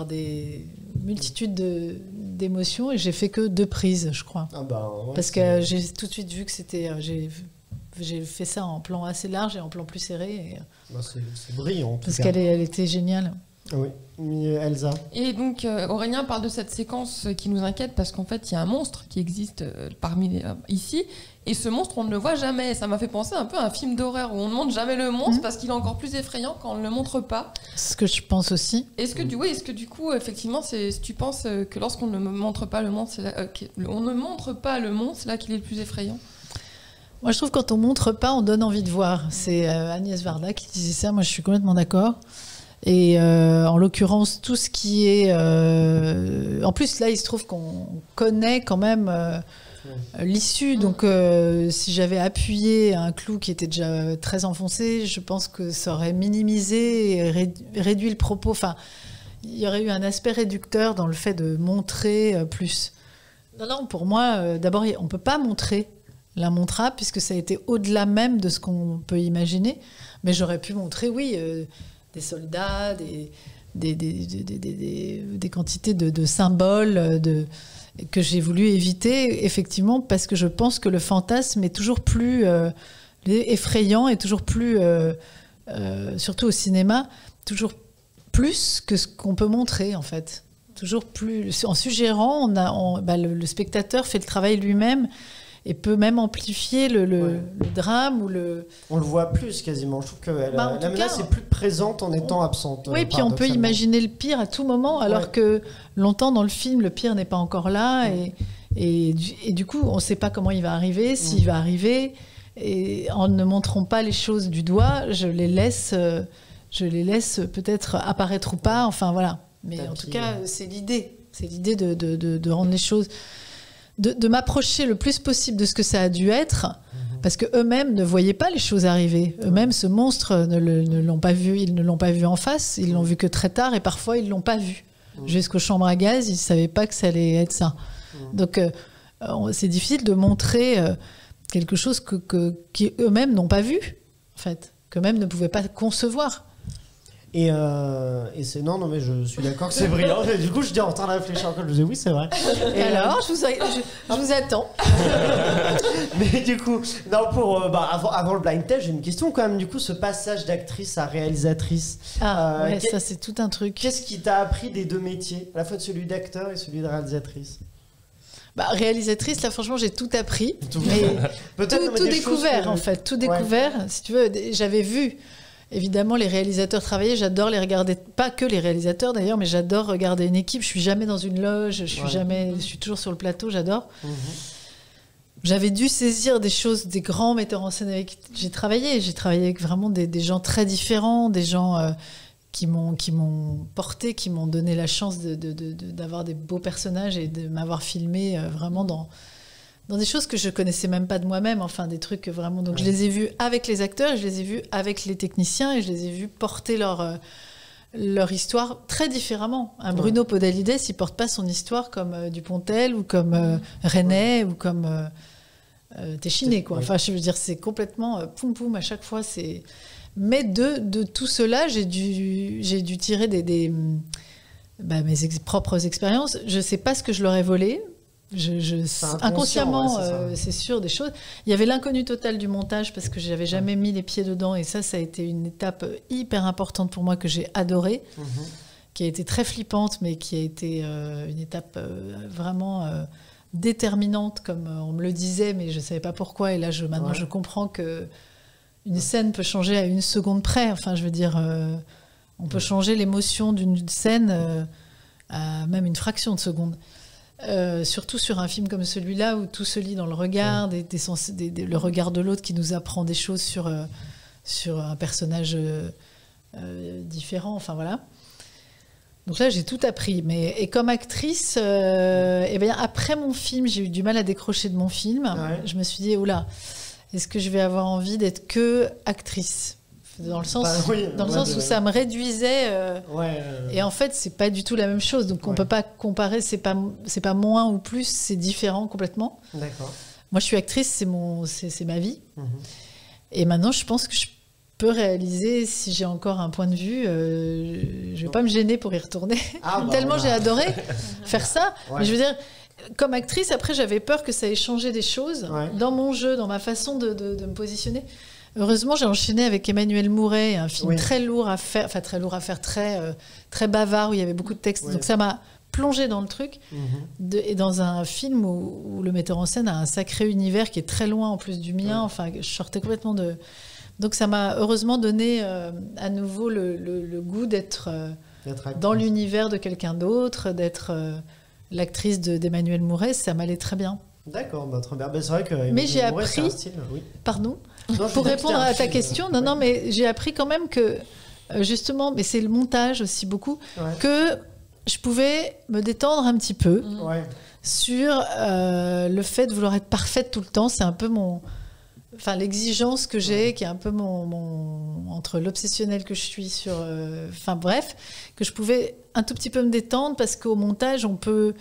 des multitudes d'émotions, et j'ai fait que 2 prises, je crois. Parce que j'ai tout de suite vu que c'était... J'ai fait ça en plan assez large et en plan plus serré. C'est brillant. Parce qu'elle était géniale. Oui, Elsa. Et donc Aurélien parle de cette séquence qui nous inquiète parce qu'en fait il y a un monstre qui existe ici, et ce monstre on ne le voit jamais. Ça m'a fait penser un peu à un film d'horreur où on ne montre jamais le monstre parce qu'il est encore plus effrayant quand on ne le montre pas. C'est ce que je pense aussi. Est-ce que du coup effectivement tu penses que lorsqu'on ne montre pas le monstre, c'est là qu'il est le plus effrayant? Moi, je trouve que quand on montre pas, on donne envie de voir. C'est Agnès Varda qui disait ça. Moi, je suis complètement d'accord. Et en l'occurrence, tout ce qui est... En plus, là, il se trouve qu'on connaît quand même l'issue. Donc, si j'avais appuyé un clou qui était déjà très enfoncé, je pense que ça aurait minimisé et réduit le propos. Enfin, il y aurait eu un aspect réducteur dans le fait de montrer plus. Non, pour moi, d'abord, on ne peut pas montrer la montra, puisque ça a été au-delà même de ce qu'on peut imaginer. Mais j'aurais pu montrer, des soldats, des quantités de symboles que j'ai voulu éviter, effectivement, parce que je pense que le fantasme est toujours plus effrayant et toujours plus, surtout au cinéma, toujours plus que ce qu'on peut montrer, en fait. Toujours plus. En suggérant, le spectateur fait le travail lui-même et peut même amplifier le drame ou le... On le voit plus quasiment. Je trouve que la menace est plus présente en étant absente. Oui, puis on peut imaginer le pire à tout moment, alors que longtemps dans le film, le pire n'est pas encore là. Et du coup, on ne sait pas comment il va arriver, s'il va arriver. Et en ne montrant pas les choses du doigt, je les laisse peut-être apparaître ou pas. Enfin, voilà. Mais en tout cas, c'est l'idée. C'est l'idée de rendre les choses... De m'approcher le plus possible de ce que ça a dû être, parce qu'eux-mêmes ne voyaient pas les choses arriver. Eux-mêmes, ce monstre, ne l'ont pas vu, ils ne l'ont pas vu en face, ils l'ont vu que très tard, et parfois ils ne l'ont pas vu. Jusqu'aux chambres à gaz, ils ne savaient pas que ça allait être ça. Donc c'est difficile de montrer quelque chose qu'eux-mêmes n'ont pas vu, en fait, qu'eux-mêmes ne pouvaient pas concevoir. Et c'est non mais je suis d'accord que c'est brillant. Du coup, je dis en train de réfléchir encore. Je disais oui, c'est vrai. Et alors, je vous attends. Mais du coup, non, avant le blind test, j'ai une question quand même. Du coup, ce passage d'actrice à réalisatrice. Ça c'est tout un truc. Qu'est-ce qui t'a appris des 2 métiers, à la fois de celui d'acteur et celui de réalisatrice? Réalisatrice, là franchement j'ai tout appris. Tout découvert en fait. Tout découvert. Si tu veux, j'avais vu. évidemment, les réalisateurs travaillaient. J'adore les regarder. Pas que les réalisateurs d'ailleurs, mais j'adore regarder une équipe. Je suis jamais dans une loge. Je suis toujours sur le plateau. J'adore. J'avais dû saisir des choses, des grands metteurs en scène avec qui j'ai travaillé. J'ai travaillé avec vraiment des gens très différents, des gens qui m'ont porté, qui m'ont donné la chance d'avoir des beaux personnages et de m'avoir filmé vraiment dans des choses que je connaissais même pas de moi-même, enfin des trucs vraiment. Donc je les ai vus avec les acteurs, je les ai vus avec les techniciens et je les ai vus porter leur histoire très différemment. Un Bruno Podalides, il porte pas son histoire comme Dupontel ou comme René ou comme Téchiné, quoi. Enfin, je veux dire, c'est complètement poum poum à chaque fois. Mais de tout cela, j'ai dû tirer mes propres expériences. Je sais pas ce que je leur ai volé. Inconsciemment, c'est sûr, des choses. Il y avait l'inconnu total du montage parce que j'avais jamais mis les pieds dedans et ça a été une étape hyper importante pour moi que j'ai adorée, qui a été très flippante, mais qui a été une étape vraiment déterminante, comme on me le disait, mais je savais pas pourquoi. Et là, maintenant, je comprends que une scène peut changer à une seconde près. Enfin, je veux dire, on peut changer l'émotion d'une scène à même une fraction de seconde. Surtout sur un film comme celui-là où tout se lit dans le regard, le regard de l'autre qui nous apprend des choses sur un personnage différent. Enfin voilà. Donc là, j'ai tout appris. Et comme actrice, après mon film, j'ai eu du mal à décrocher de mon film. Je me suis dit, oula, est-ce que je vais avoir envie d'être que actrice ? Dans le sens, où ça me réduisait. Et en fait, c'est pas du tout la même chose. Donc, on peut pas comparer. C'est pas moins ou plus. C'est différent complètement. D'accord. Moi, je suis actrice. C'est ma vie. Et maintenant, je pense que je peux réaliser, si j'ai encore un point de vue, je vais pas me gêner pour y retourner. Tellement j'ai adoré faire ça. Mais je veux dire, comme actrice, après, j'avais peur que ça ait changé des choses dans mon jeu, dans ma façon de me positionner. Heureusement, j'ai enchaîné avec Emmanuel Mouret, un film très lourd à faire, très bavard, où il y avait beaucoup de textes. Donc ça m'a plongée dans le truc, et dans un film où le metteur en scène a un sacré univers qui est très loin en plus du mien. Enfin, je sortais complètement de... Donc ça m'a heureusement donné à nouveau le goût d'être dans l'univers de quelqu'un d'autre, d'être l'actrice d'Emmanuel Mouret. Ça m'allait très bien. D'accord, très bien. C'est vrai que mais j'ai appris... c'est un style, Pardon. Non, pour répondre à ta question, non, mais j'ai appris quand même que, justement, mais c'est le montage aussi beaucoup, que je pouvais me détendre un petit peu sur le fait de vouloir être parfaite tout le temps. C'est un peu l'exigence que j'ai, qui est un peu entre l'obsessionnel que je suis sur... bref, que je pouvais un tout petit peu me détendre parce qu'au montage, on peut...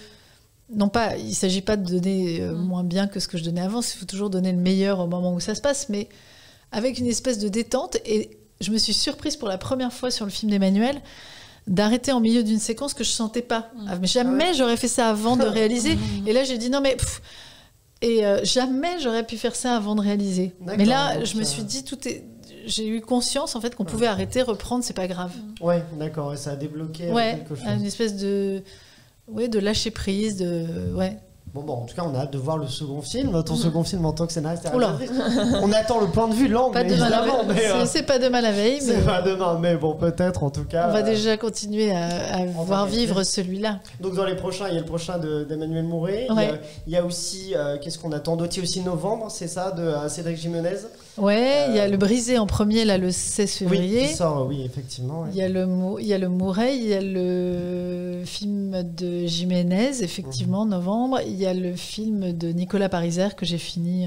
Non pas, il ne s'agit pas de donner moins bien que ce que je donnais avant, il faut toujours donner le meilleur au moment où ça se passe, mais avec une espèce de détente. Et je me suis surprise pour la première fois sur le film d'Emmanuel d'arrêter en milieu d'une séquence que je ne sentais pas. Mais jamais j'aurais fait ça avant de réaliser. Et là, j'ai dit non mais... jamais j'aurais pu faire ça avant de réaliser. Mais là, je me suis dit, j'ai eu conscience en fait qu'on pouvait arrêter, reprendre, c'est pas grave. Ouais, d'accord, et ça a débloqué quelque chose. Une espèce de lâcher prise, Bon, en tout cas, on a hâte de voir le second film. Ton second film en tant que scénariste. On attend le point de vue de l'angle. C'est pas demain la veille. C'est pas demain, mais bon, peut-être en tout cas. On va déjà continuer à voir vivre celui-là. Donc dans les prochains, il y a le prochain d'Emmanuel Mouret. Il y a aussi, qu'est-ce qu'on attend d'autre ? Il y a aussi Novembre, c'est ça, de Cédric Jimenez. Il y a le Brisé en premier, là, le 16 février. Qui sort, effectivement. Il y a le Mouret, il y a le film de Jimenez, effectivement, Novembre. Il y a le film de Nicolas Pariser que j'ai fini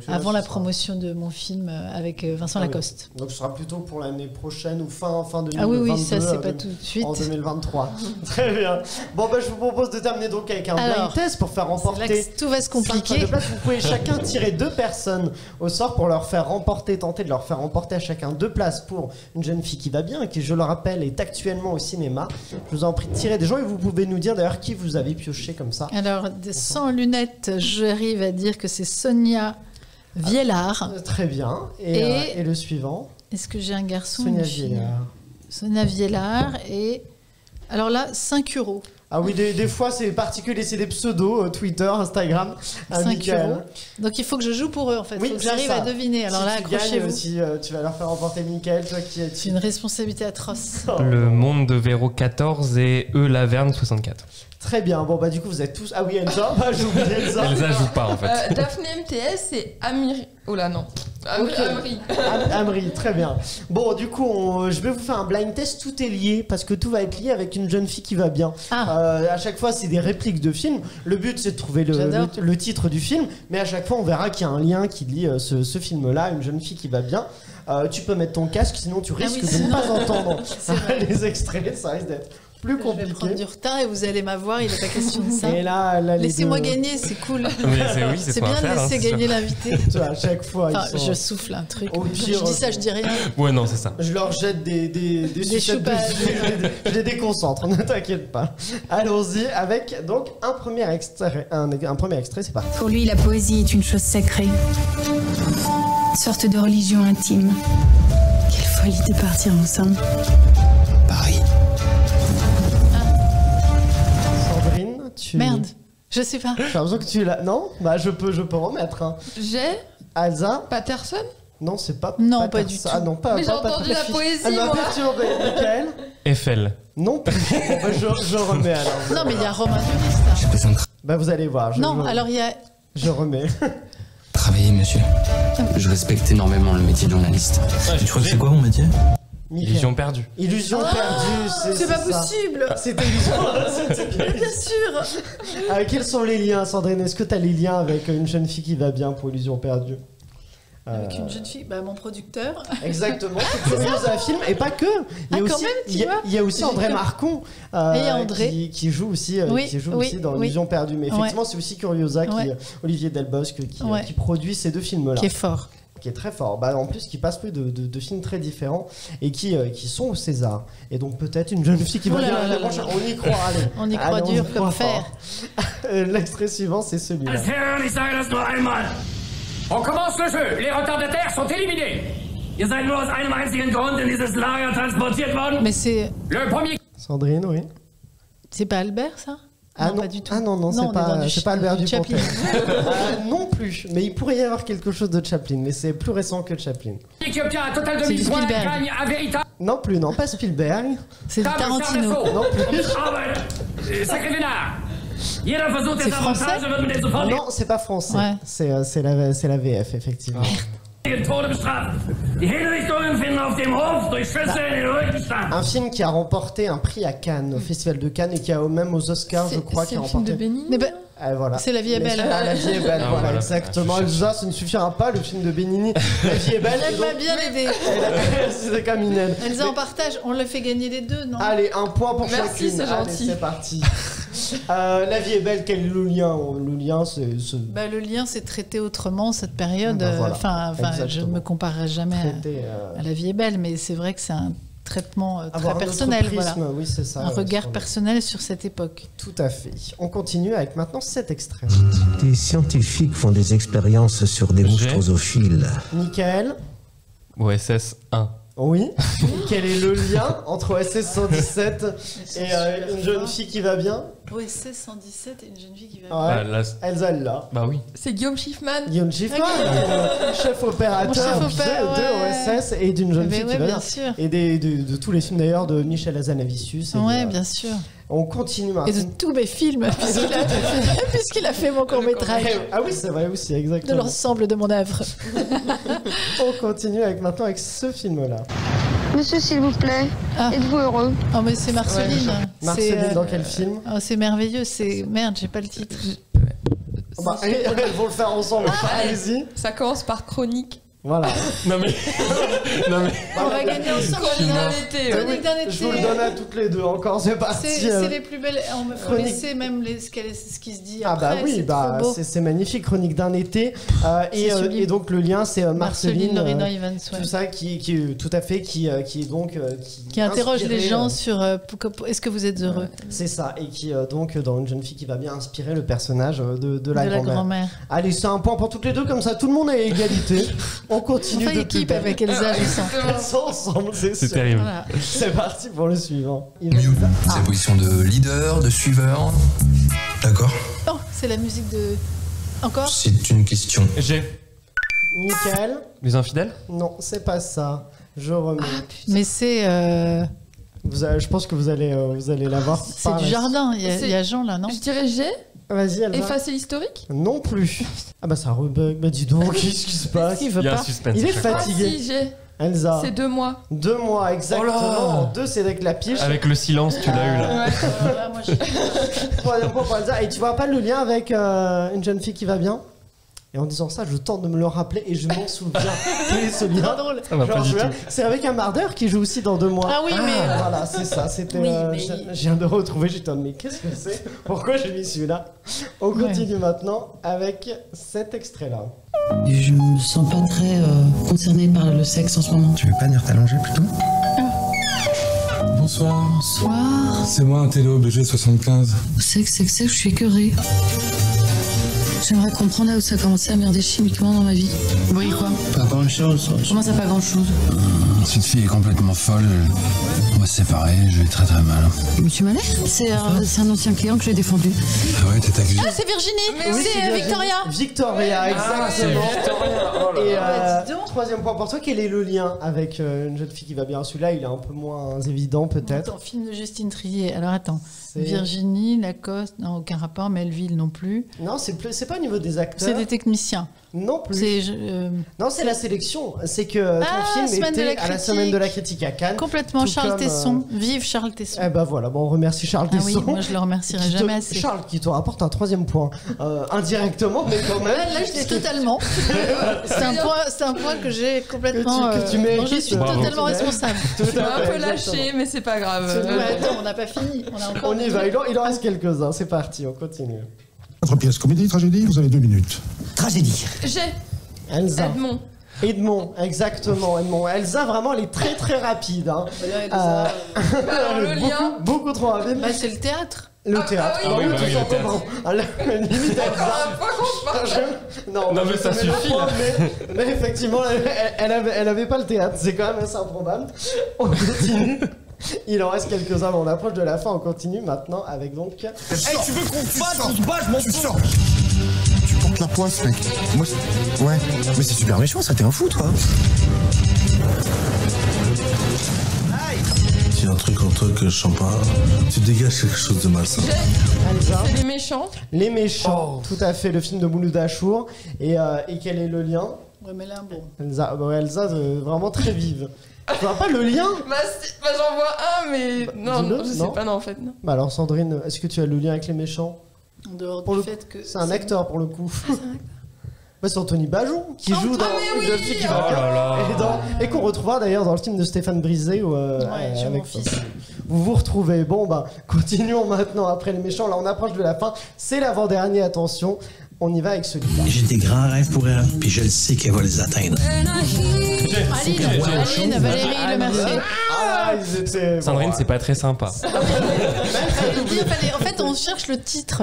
avant la promotion de mon film avec Vincent Lacoste. Donc ce sera plutôt pour l'année prochaine ou fin 2022. Oui, ça c'est pas tout de suite. En 2023. Très bien. Bon, je vous propose de terminer donc avec un blind test pour faire remporter. Là que tout va se compliquer. Vous pouvez chacun tirer 2 personnes au sort pour tenter de leur faire remporter à chacun 2 places pour Une jeune fille qui va bien, qui, je le rappelle, est actuellement au cinéma. Je vous en prie de tirer des gens et vous pouvez nous dire d'ailleurs qui vous avez pioché comme ça. Alors, sans lunettes, j'arrive à dire que c'est Sonia Viellard. Très bien. Et le suivant ? Est-ce que j'ai un garçon ? Sonia Viellard. Sonia Viellard. Et alors là, 5 €. Ah oui, des fois c'est particulier, c'est des pseudos, Twitter, Instagram. 5 €. Donc il faut que je joue pour eux en fait. Il faut que j'arrive à deviner. Alors si là, accrochez-vous. Aussi, tu vas leur faire remporter Mickaël, toi qui es. C'est une responsabilité atroce. Le Monde de Véro 14 et Laverne 64. Très bien, bon bah du coup vous êtes tous... Ah oui, Elsa, j'ai oublié Elsa. Elsa joue pas en fait. Daphné MTS et Amiri... Oh là non. Amri. Amri, très bien. Bon, du coup, je vais vous faire un blind test. Tout est lié parce que tout va être lié avec une jeune fille qui va bien. À chaque fois, c'est des répliques de films. Le but, c'est de trouver le titre du film, mais à chaque fois, on verra qu'il y a un lien qui lie ce film-là, une jeune fille qui va bien. Tu peux mettre ton casque, sinon tu risques de ne pas entendre les extraits. Ça risque d'être plus compliqué. Je vais prendre du retard et vous allez m'avoir, il n'est pas question de ça. Et là, laissez-moi gagner, c'est cool. C'est bien de laisser gagner l'invité. À chaque fois, je souffle un truc. Pire, je dis ça, je dis rien. Ouais, non, c'est ça. Je leur jette des choupages. Je les déconcentre, ne t'inquiète pas. Allons-y avec donc un premier extrait. Un premier extrait, c'est parti. Pour lui, la poésie est une chose sacrée. Une sorte de religion intime. Quelle folie de partir ensemble. Paris. Sandrine, tu... Merde, je sais pas. J'ai l'impression que tu l'as... Non, bah je peux remettre. Hein. J'ai... Elsa. Patterson. Non, c'est pas... Non, pas du tout. Ah non, pas... Mais j'ai entendu la poésie, moi. Mickaël. Eiffel. Non plus. Bah, je remets alors. Non, mais il y a Romain Duris, là. J'ai besoin de Bah vous allez voir. Alors il y a... Je remets. travailler, monsieur. Je respecte énormément le métier de journaliste. Tu crois que c'est quoi mon métier? Illusion perdue. Illusion perdue, c'est pas possible. C'était illusion. Bien sûr. Quels sont les liens, Sandrine? Est-ce que tu as les liens avec une jeune fille qui va bien pour Illusion perdue? Avec une jeune fille, mon producteur. Exactement, c'est curieuse à film et pas que. Il y a aussi André Marcon qui joue aussi, dans Illusion perdue. Mais effectivement, c'est aussi Curiosa, Olivier Delbosque qui produit ces deux films-là. Qui est fort. Qui est très fort. En plus, qui passe plus de films très différents et qui sont au César. Et donc peut-être une jeune fille qui va bien la prochaine. On y croit, allez. On y croit dur comme fer. L'extrait suivant, c'est celui-là. On commence le jeu. Les retardataires sont éliminés. Ihr seid nur aus einem einzigen Grund in dieses Lager transportiert worden. Mais c'est... Le premier... Sandrine, oui. C'est pas Albert, ça? Non, pas du tout. Non, c'est pas Albert Dupontel. Non plus. Mais il pourrait y avoir quelque chose de Chaplin, mais c'est plus récent que Chaplin. Qui obtient un total de 1000 points gagne un véritable... Non plus, non, pas Spielberg. C'est Tarantino. Non plus. Sacré vénard. C'est français? Non, c'est pas français. Ouais. C'est la VF, effectivement. Un film qui a remporté un prix à Cannes, au Festival de Cannes, et qui a même aux Oscars, je crois, qui a remporté. C'est le film de Benigni. Voilà. C'est La vie est belle. La vie est belle, voilà, exactement. Elsa, ça ne suffira pas, le film de Benigni. La vie est belle. Elle m'a bien aidé. C'est comme Inel. Elsa, on partage, on le fait gagner les deux, non? Allez, un point pour chacune. Merci, c'est gentil. C'est parti. La vie est belle, quel est le lien? Le lien, c'est... le lien, c'est traiter autrement cette période. Je ne me comparerai jamais à La vie est belle, mais c'est vrai que c'est un traitement très personnel. Oui, c'est ça, un regard personnel sur cette époque. Tout à fait. On continue avec maintenant cet extrait. Des scientifiques font des expériences sur des monstrosophiles. Mickaël? OSS 1. Oui. Quel est le lien entre OSS 117 et une jeune fille qui va bien? OSS 117 et une jeune fille qui va bien. Elsa là. Bah oui. C'est Guillaume Schiffman. Guillaume Schiffman, chef opérateur de OSS et d'une jeune fille qui va bien. Sûr. Et de tous les films d'ailleurs de Michel Hazanavicius. Ouais, bien sûr. On continue maintenant. Et de tous mes films, puisqu'il a fait mon court-métrage. Ah oui, c'est vrai aussi, exactement. De l'ensemble de mon œuvre. On continue maintenant avec ce film-là. Monsieur, s'il vous plaît, êtes-vous heureux? Oh, mais c'est Marceline. Marceline, dans quel film? C'est merveilleux, c'est... Merde, j'ai pas le titre. Elles vont le faire ensemble. Allez-y. Ça commence par Chronique. Voilà. Non mais... On va gagner ensemble. Chronique d'un été. Je vous le donne à toutes les deux encore, c'est parti. C'est les plus belles. On me faut laisser même ce qui se dit après. Ah bah oui, c'est magnifique. Chronique d'un été. Et donc le lien, c'est Marceline Lorena Evans, tout ça qui tout à fait qui est donc qui interroge les gens sur est-ce que vous êtes heureux. C'est ça, et qui donc dans Une jeune fille qui va bien inspirer le personnage de la grand-mère. Allez, c'est un point pour toutes les deux, comme ça tout le monde est à égalité. On continue Enfin, de équipe plus belle. avec Elsa, je sens. Elles sont ensemble, c'est C'est sûr. terrible. Voilà. C'est parti pour le suivant. C'est la position de leader, de suiveur. D'accord. Oh, c'est la musique de. Encore C'est une question. J'ai Michael? les infidèles. Non, c'est pas ça. Je remets. Mais c'est. Je pense que vous allez l'avoir. C'est par du la- jardin. Il y a- C'est- il y a Jean là, non Je dirais G. Vas-y, Elsa. Effacer l'historique. Non plus. Ah bah ça rebug. Bah dis donc, qu'est-ce qui se passe? Il veut Il y a pas. un suspense. Il est à chaque fois. fatigué. Si, G. Elsa. C'est 2 mois. 2 mois exactement. Oh là En 2, c'est avec la pige. Avec le silence, tu l'as eu là. Ouais. Voilà, moi, je- Troisième point pour Elsa. Et tu vois pas le lien avec une jeune fille qui va bien? Et en disant ça, je tente de me le rappeler et je m'en souviens. Quel est ce lien? drôle. Ça va Je pas m'en du souviens. tout. C'est avec un mardeur qui joue aussi dans 2 mois. Ah oui, mais. Voilà, c'est ça. C'était. Oui, mais- Je viens de retrouver. J'étais en mais qu'est-ce que c'est? Pourquoi j'ai mis celui-là? On continue maintenant avec cet extrait-là. Je me sens pas très concernée par le sexe en ce moment. Tu veux pas venir t'allonger plutôt? Bonsoir. Bonsoir. C'est moi, un télo BG75. Sexe, je suis écœurée. J'aimerais comprendre là où ça a commencé à merder chimiquement dans ma vie. Oui, quoi? Pas grand-chose. Comment ça, pas grand-chose? Cette fille est complètement folle. On va se séparer, je vais très mal. Monsieur Mallet? C'est un ancien client que j'ai défendu. Ah ouais, t'es accusé. Ah, c'est Virginie. Oui, C'est Virginie. Victoria. Victoria, exactement. c'est Victoria. Oh là Et là. dis donc. troisième point pour toi, quel est le lien avec une jeune fille qui va bien? Celui-là, il est un peu moins évident peut-être. Attends, film de Justine Trier. Alors attends. C'est- Virginie, Lacoste, non, aucun rapport. Melville non plus. Non, c'est pas au niveau des acteurs. C'est des techniciens. Non plus. C'est Non, c'est la sélection. C'est que ton film Semaine de la était à la critique. semaine de la critique à Cannes. complètement Tout Charles comme, Tesson. Vive Charles Tesson. Eh ben voilà, bon, on remercie Charles Ah oui, Tesson. moi je le remercierai Qui te- jamais assez. Charles qui te rapporte un 3e point. Indirectement, mais quand même. Là, je l'ai totalement. C'est un point que j'ai complètement. Que tu mérites. dont je suis Bravo. totalement responsable. Tout à Tu m'as un fait, peu lâché, exactement. mais c'est pas grave. Ouais, attends, on n'a pas fini. On a encore. On y va, il en reste quelques-uns. C'est parti, on continue. Votre pièce, comédie, tragédie, vous avez 2 minutes. Tragédie. G. Elsa. Edmond. Edmond, exactement, Edmond. Elsa, vraiment, elle est très très rapide. Hein. Alors, le lien. Beaucoup trop rapide. Bah, c'est le théâtre. Le théâtre. ah oui, bah oui, tout le théâtre. simplement. À la limite, Elsa. Pas qu'on parle. Non, mais ça je te mets le suffit, point, là. mais effectivement, elle avait pas le théâtre. C'est quand même assez improbable. On continue. Il en reste quelques-uns, mais on approche de la fin. On continue maintenant avec donc. Hey, tu veux qu'on se batte? On se bat, je m'en fous. Tu portes la poisse, mec. Moi, ouais. Mais c'est super méchant, ça, t'es un fou, toi. S'il y a un truc en toi que je sens pas, tu dégages quelque chose de malsain. Elsa. C'est les méchants. Les méchants, tout à fait, le film de Mouloud Achour. Et quel est le lien? Ouais, mais là, bon. Elsa, vraiment très vive. Tu vois pas le lien? Bah, j'en vois un, mais non, Dis-le, je sais non. pas, non, en fait, non. Bah alors Sandrine, est-ce que tu as le lien avec les méchants? En dehors Pour du le fait que. C'est un acteur pour le coup. Bah, c'est Anthony Bajon qui joue dans mais Une jeune fille qui va Oh bien. là là. Et qu'on retrouvera d'ailleurs dans le film de Stéphane Brisé où, je avec mon fils. vous vous retrouvez. Bon bah continuons maintenant après les méchants. Là on approche de la fin. C'est l'avant-dernier. Attention, on y va avec celui-là. J'ai des grands rêves pour elle, puis je le sais qu'elle va les atteindre. Aline, Valérie Le Mercier. Ah, ils étaient. Sandrine, bon, c'est pas très sympa. En fait, on cherche le titre.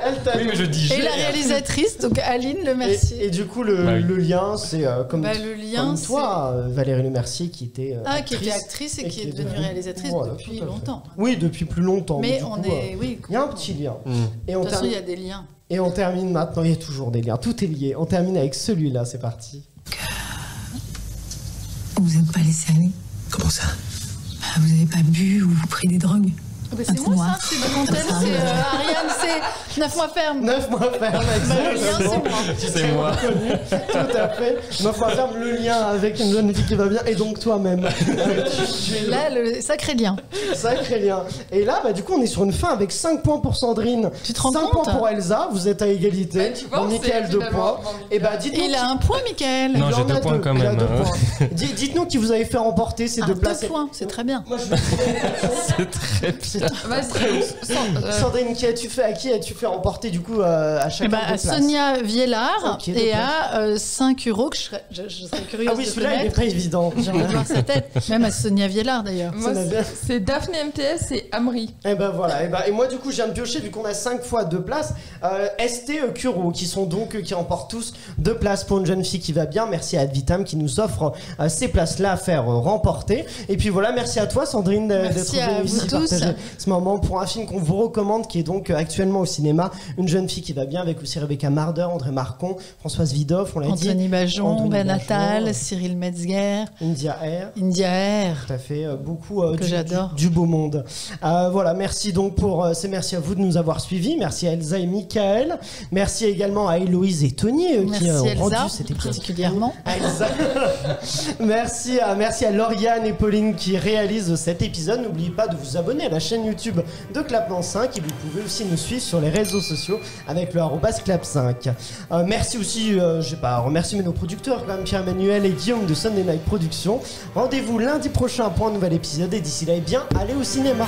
Elle t'a Oui, mais je dis Et la réalisatrice, donc Aline Le Mercier. Et du coup le, Bah oui. le lien c'est comme, Bah, le lien, comme toi Valérie Le Mercier qui était Qui était actrice et qui est devenue réalisatrice Voilà, depuis tout à fait. longtemps. Oui, depuis plus longtemps. Mais du on coup, est. Oui. il y a un petit lien. Et De on toute façon, il y termine. a des liens. Et on termine maintenant, il y a toujours des liens, tout est lié. On termine avec celui-là, c'est parti. Vous n'êtes pas laissé aller? Comment ça? Vous n'avez pas bu ou pris des drogues? C'est moi ça, c'est de mon thème, c'est Ariane, c'est 9 mois ferme. 9 mois ferme, Le lien, c'est moi. C'est moi. Tout à fait. 9 mois ferme, le lien avec une jeune fille qui va bien, et donc toi-même. Là, le sacré lien. Sacré lien. Et là, bah, du coup, on est sur une fin avec 5 points pour Sandrine. Tu te rends 5 compte? points pour Elsa, vous êtes à égalité. Bah, tu vois, Bon, Mickaël, c'est 2 finalement- points. bon, Et bah, dites-nous. Il a un point, Mickaël. Non, Il j'ai en a 2 points quand il a même. 2 points. Dites-nous qui vous avez fait remporter ces deux 2 places. points, c'est très bien. Moi, je vais C'est très C'est Sandrine, à qui as-tu fait remporter du coup à chacun à Sonia Viellard et à 5 euros que je serais curieuse Ah oui, de celui-là il est connaître. très évident. J'aimerais voir sa tête. Même à Sonia Viellard d'ailleurs. Moi, c'est Daphné MTS et Amri. Et ben voilà, et moi du coup je viens de piocher vu qu'on a 5 fois 2 places. ST Kuro qui sont donc qui remportent tous 2 places pour une jeune fille qui va bien. Merci à Advitam qui nous offre ces places-là à faire remporter. Et puis voilà, merci à toi Sandrine d'être venue ici partager ce moment pour un film qu'on vous recommande qui est donc actuellement au cinéma. Une jeune fille qui va bien avec aussi Rebecca Marder, André Marcon, Françoise Vidoff, on l'a dit. Anthony Bajon, Ben Attal, Cyril Metzger, India Air. Tout à fait, beaucoup que j'adore. Du beau monde. Voilà, merci donc merci à vous de nous avoir suivis. Merci à Elsa et Michael. Merci également à Héloïse et Tony qui ont rendu cet épisode. Particulièrement. Elsa. merci à Lauriane et Pauline qui réalisent cet épisode. N'oubliez pas de vous abonner à la chaîne YouTube de Clapement 5 et vous pouvez aussi nous suivre sur les réseaux sociaux avec le @clap5. Merci aussi, remercier nos producteurs quand même, Pierre-Emmanuel et Guillaume de Sunday Night Productions. Rendez-vous lundi prochain pour un nouvel épisode et d'ici là, allez au cinéma.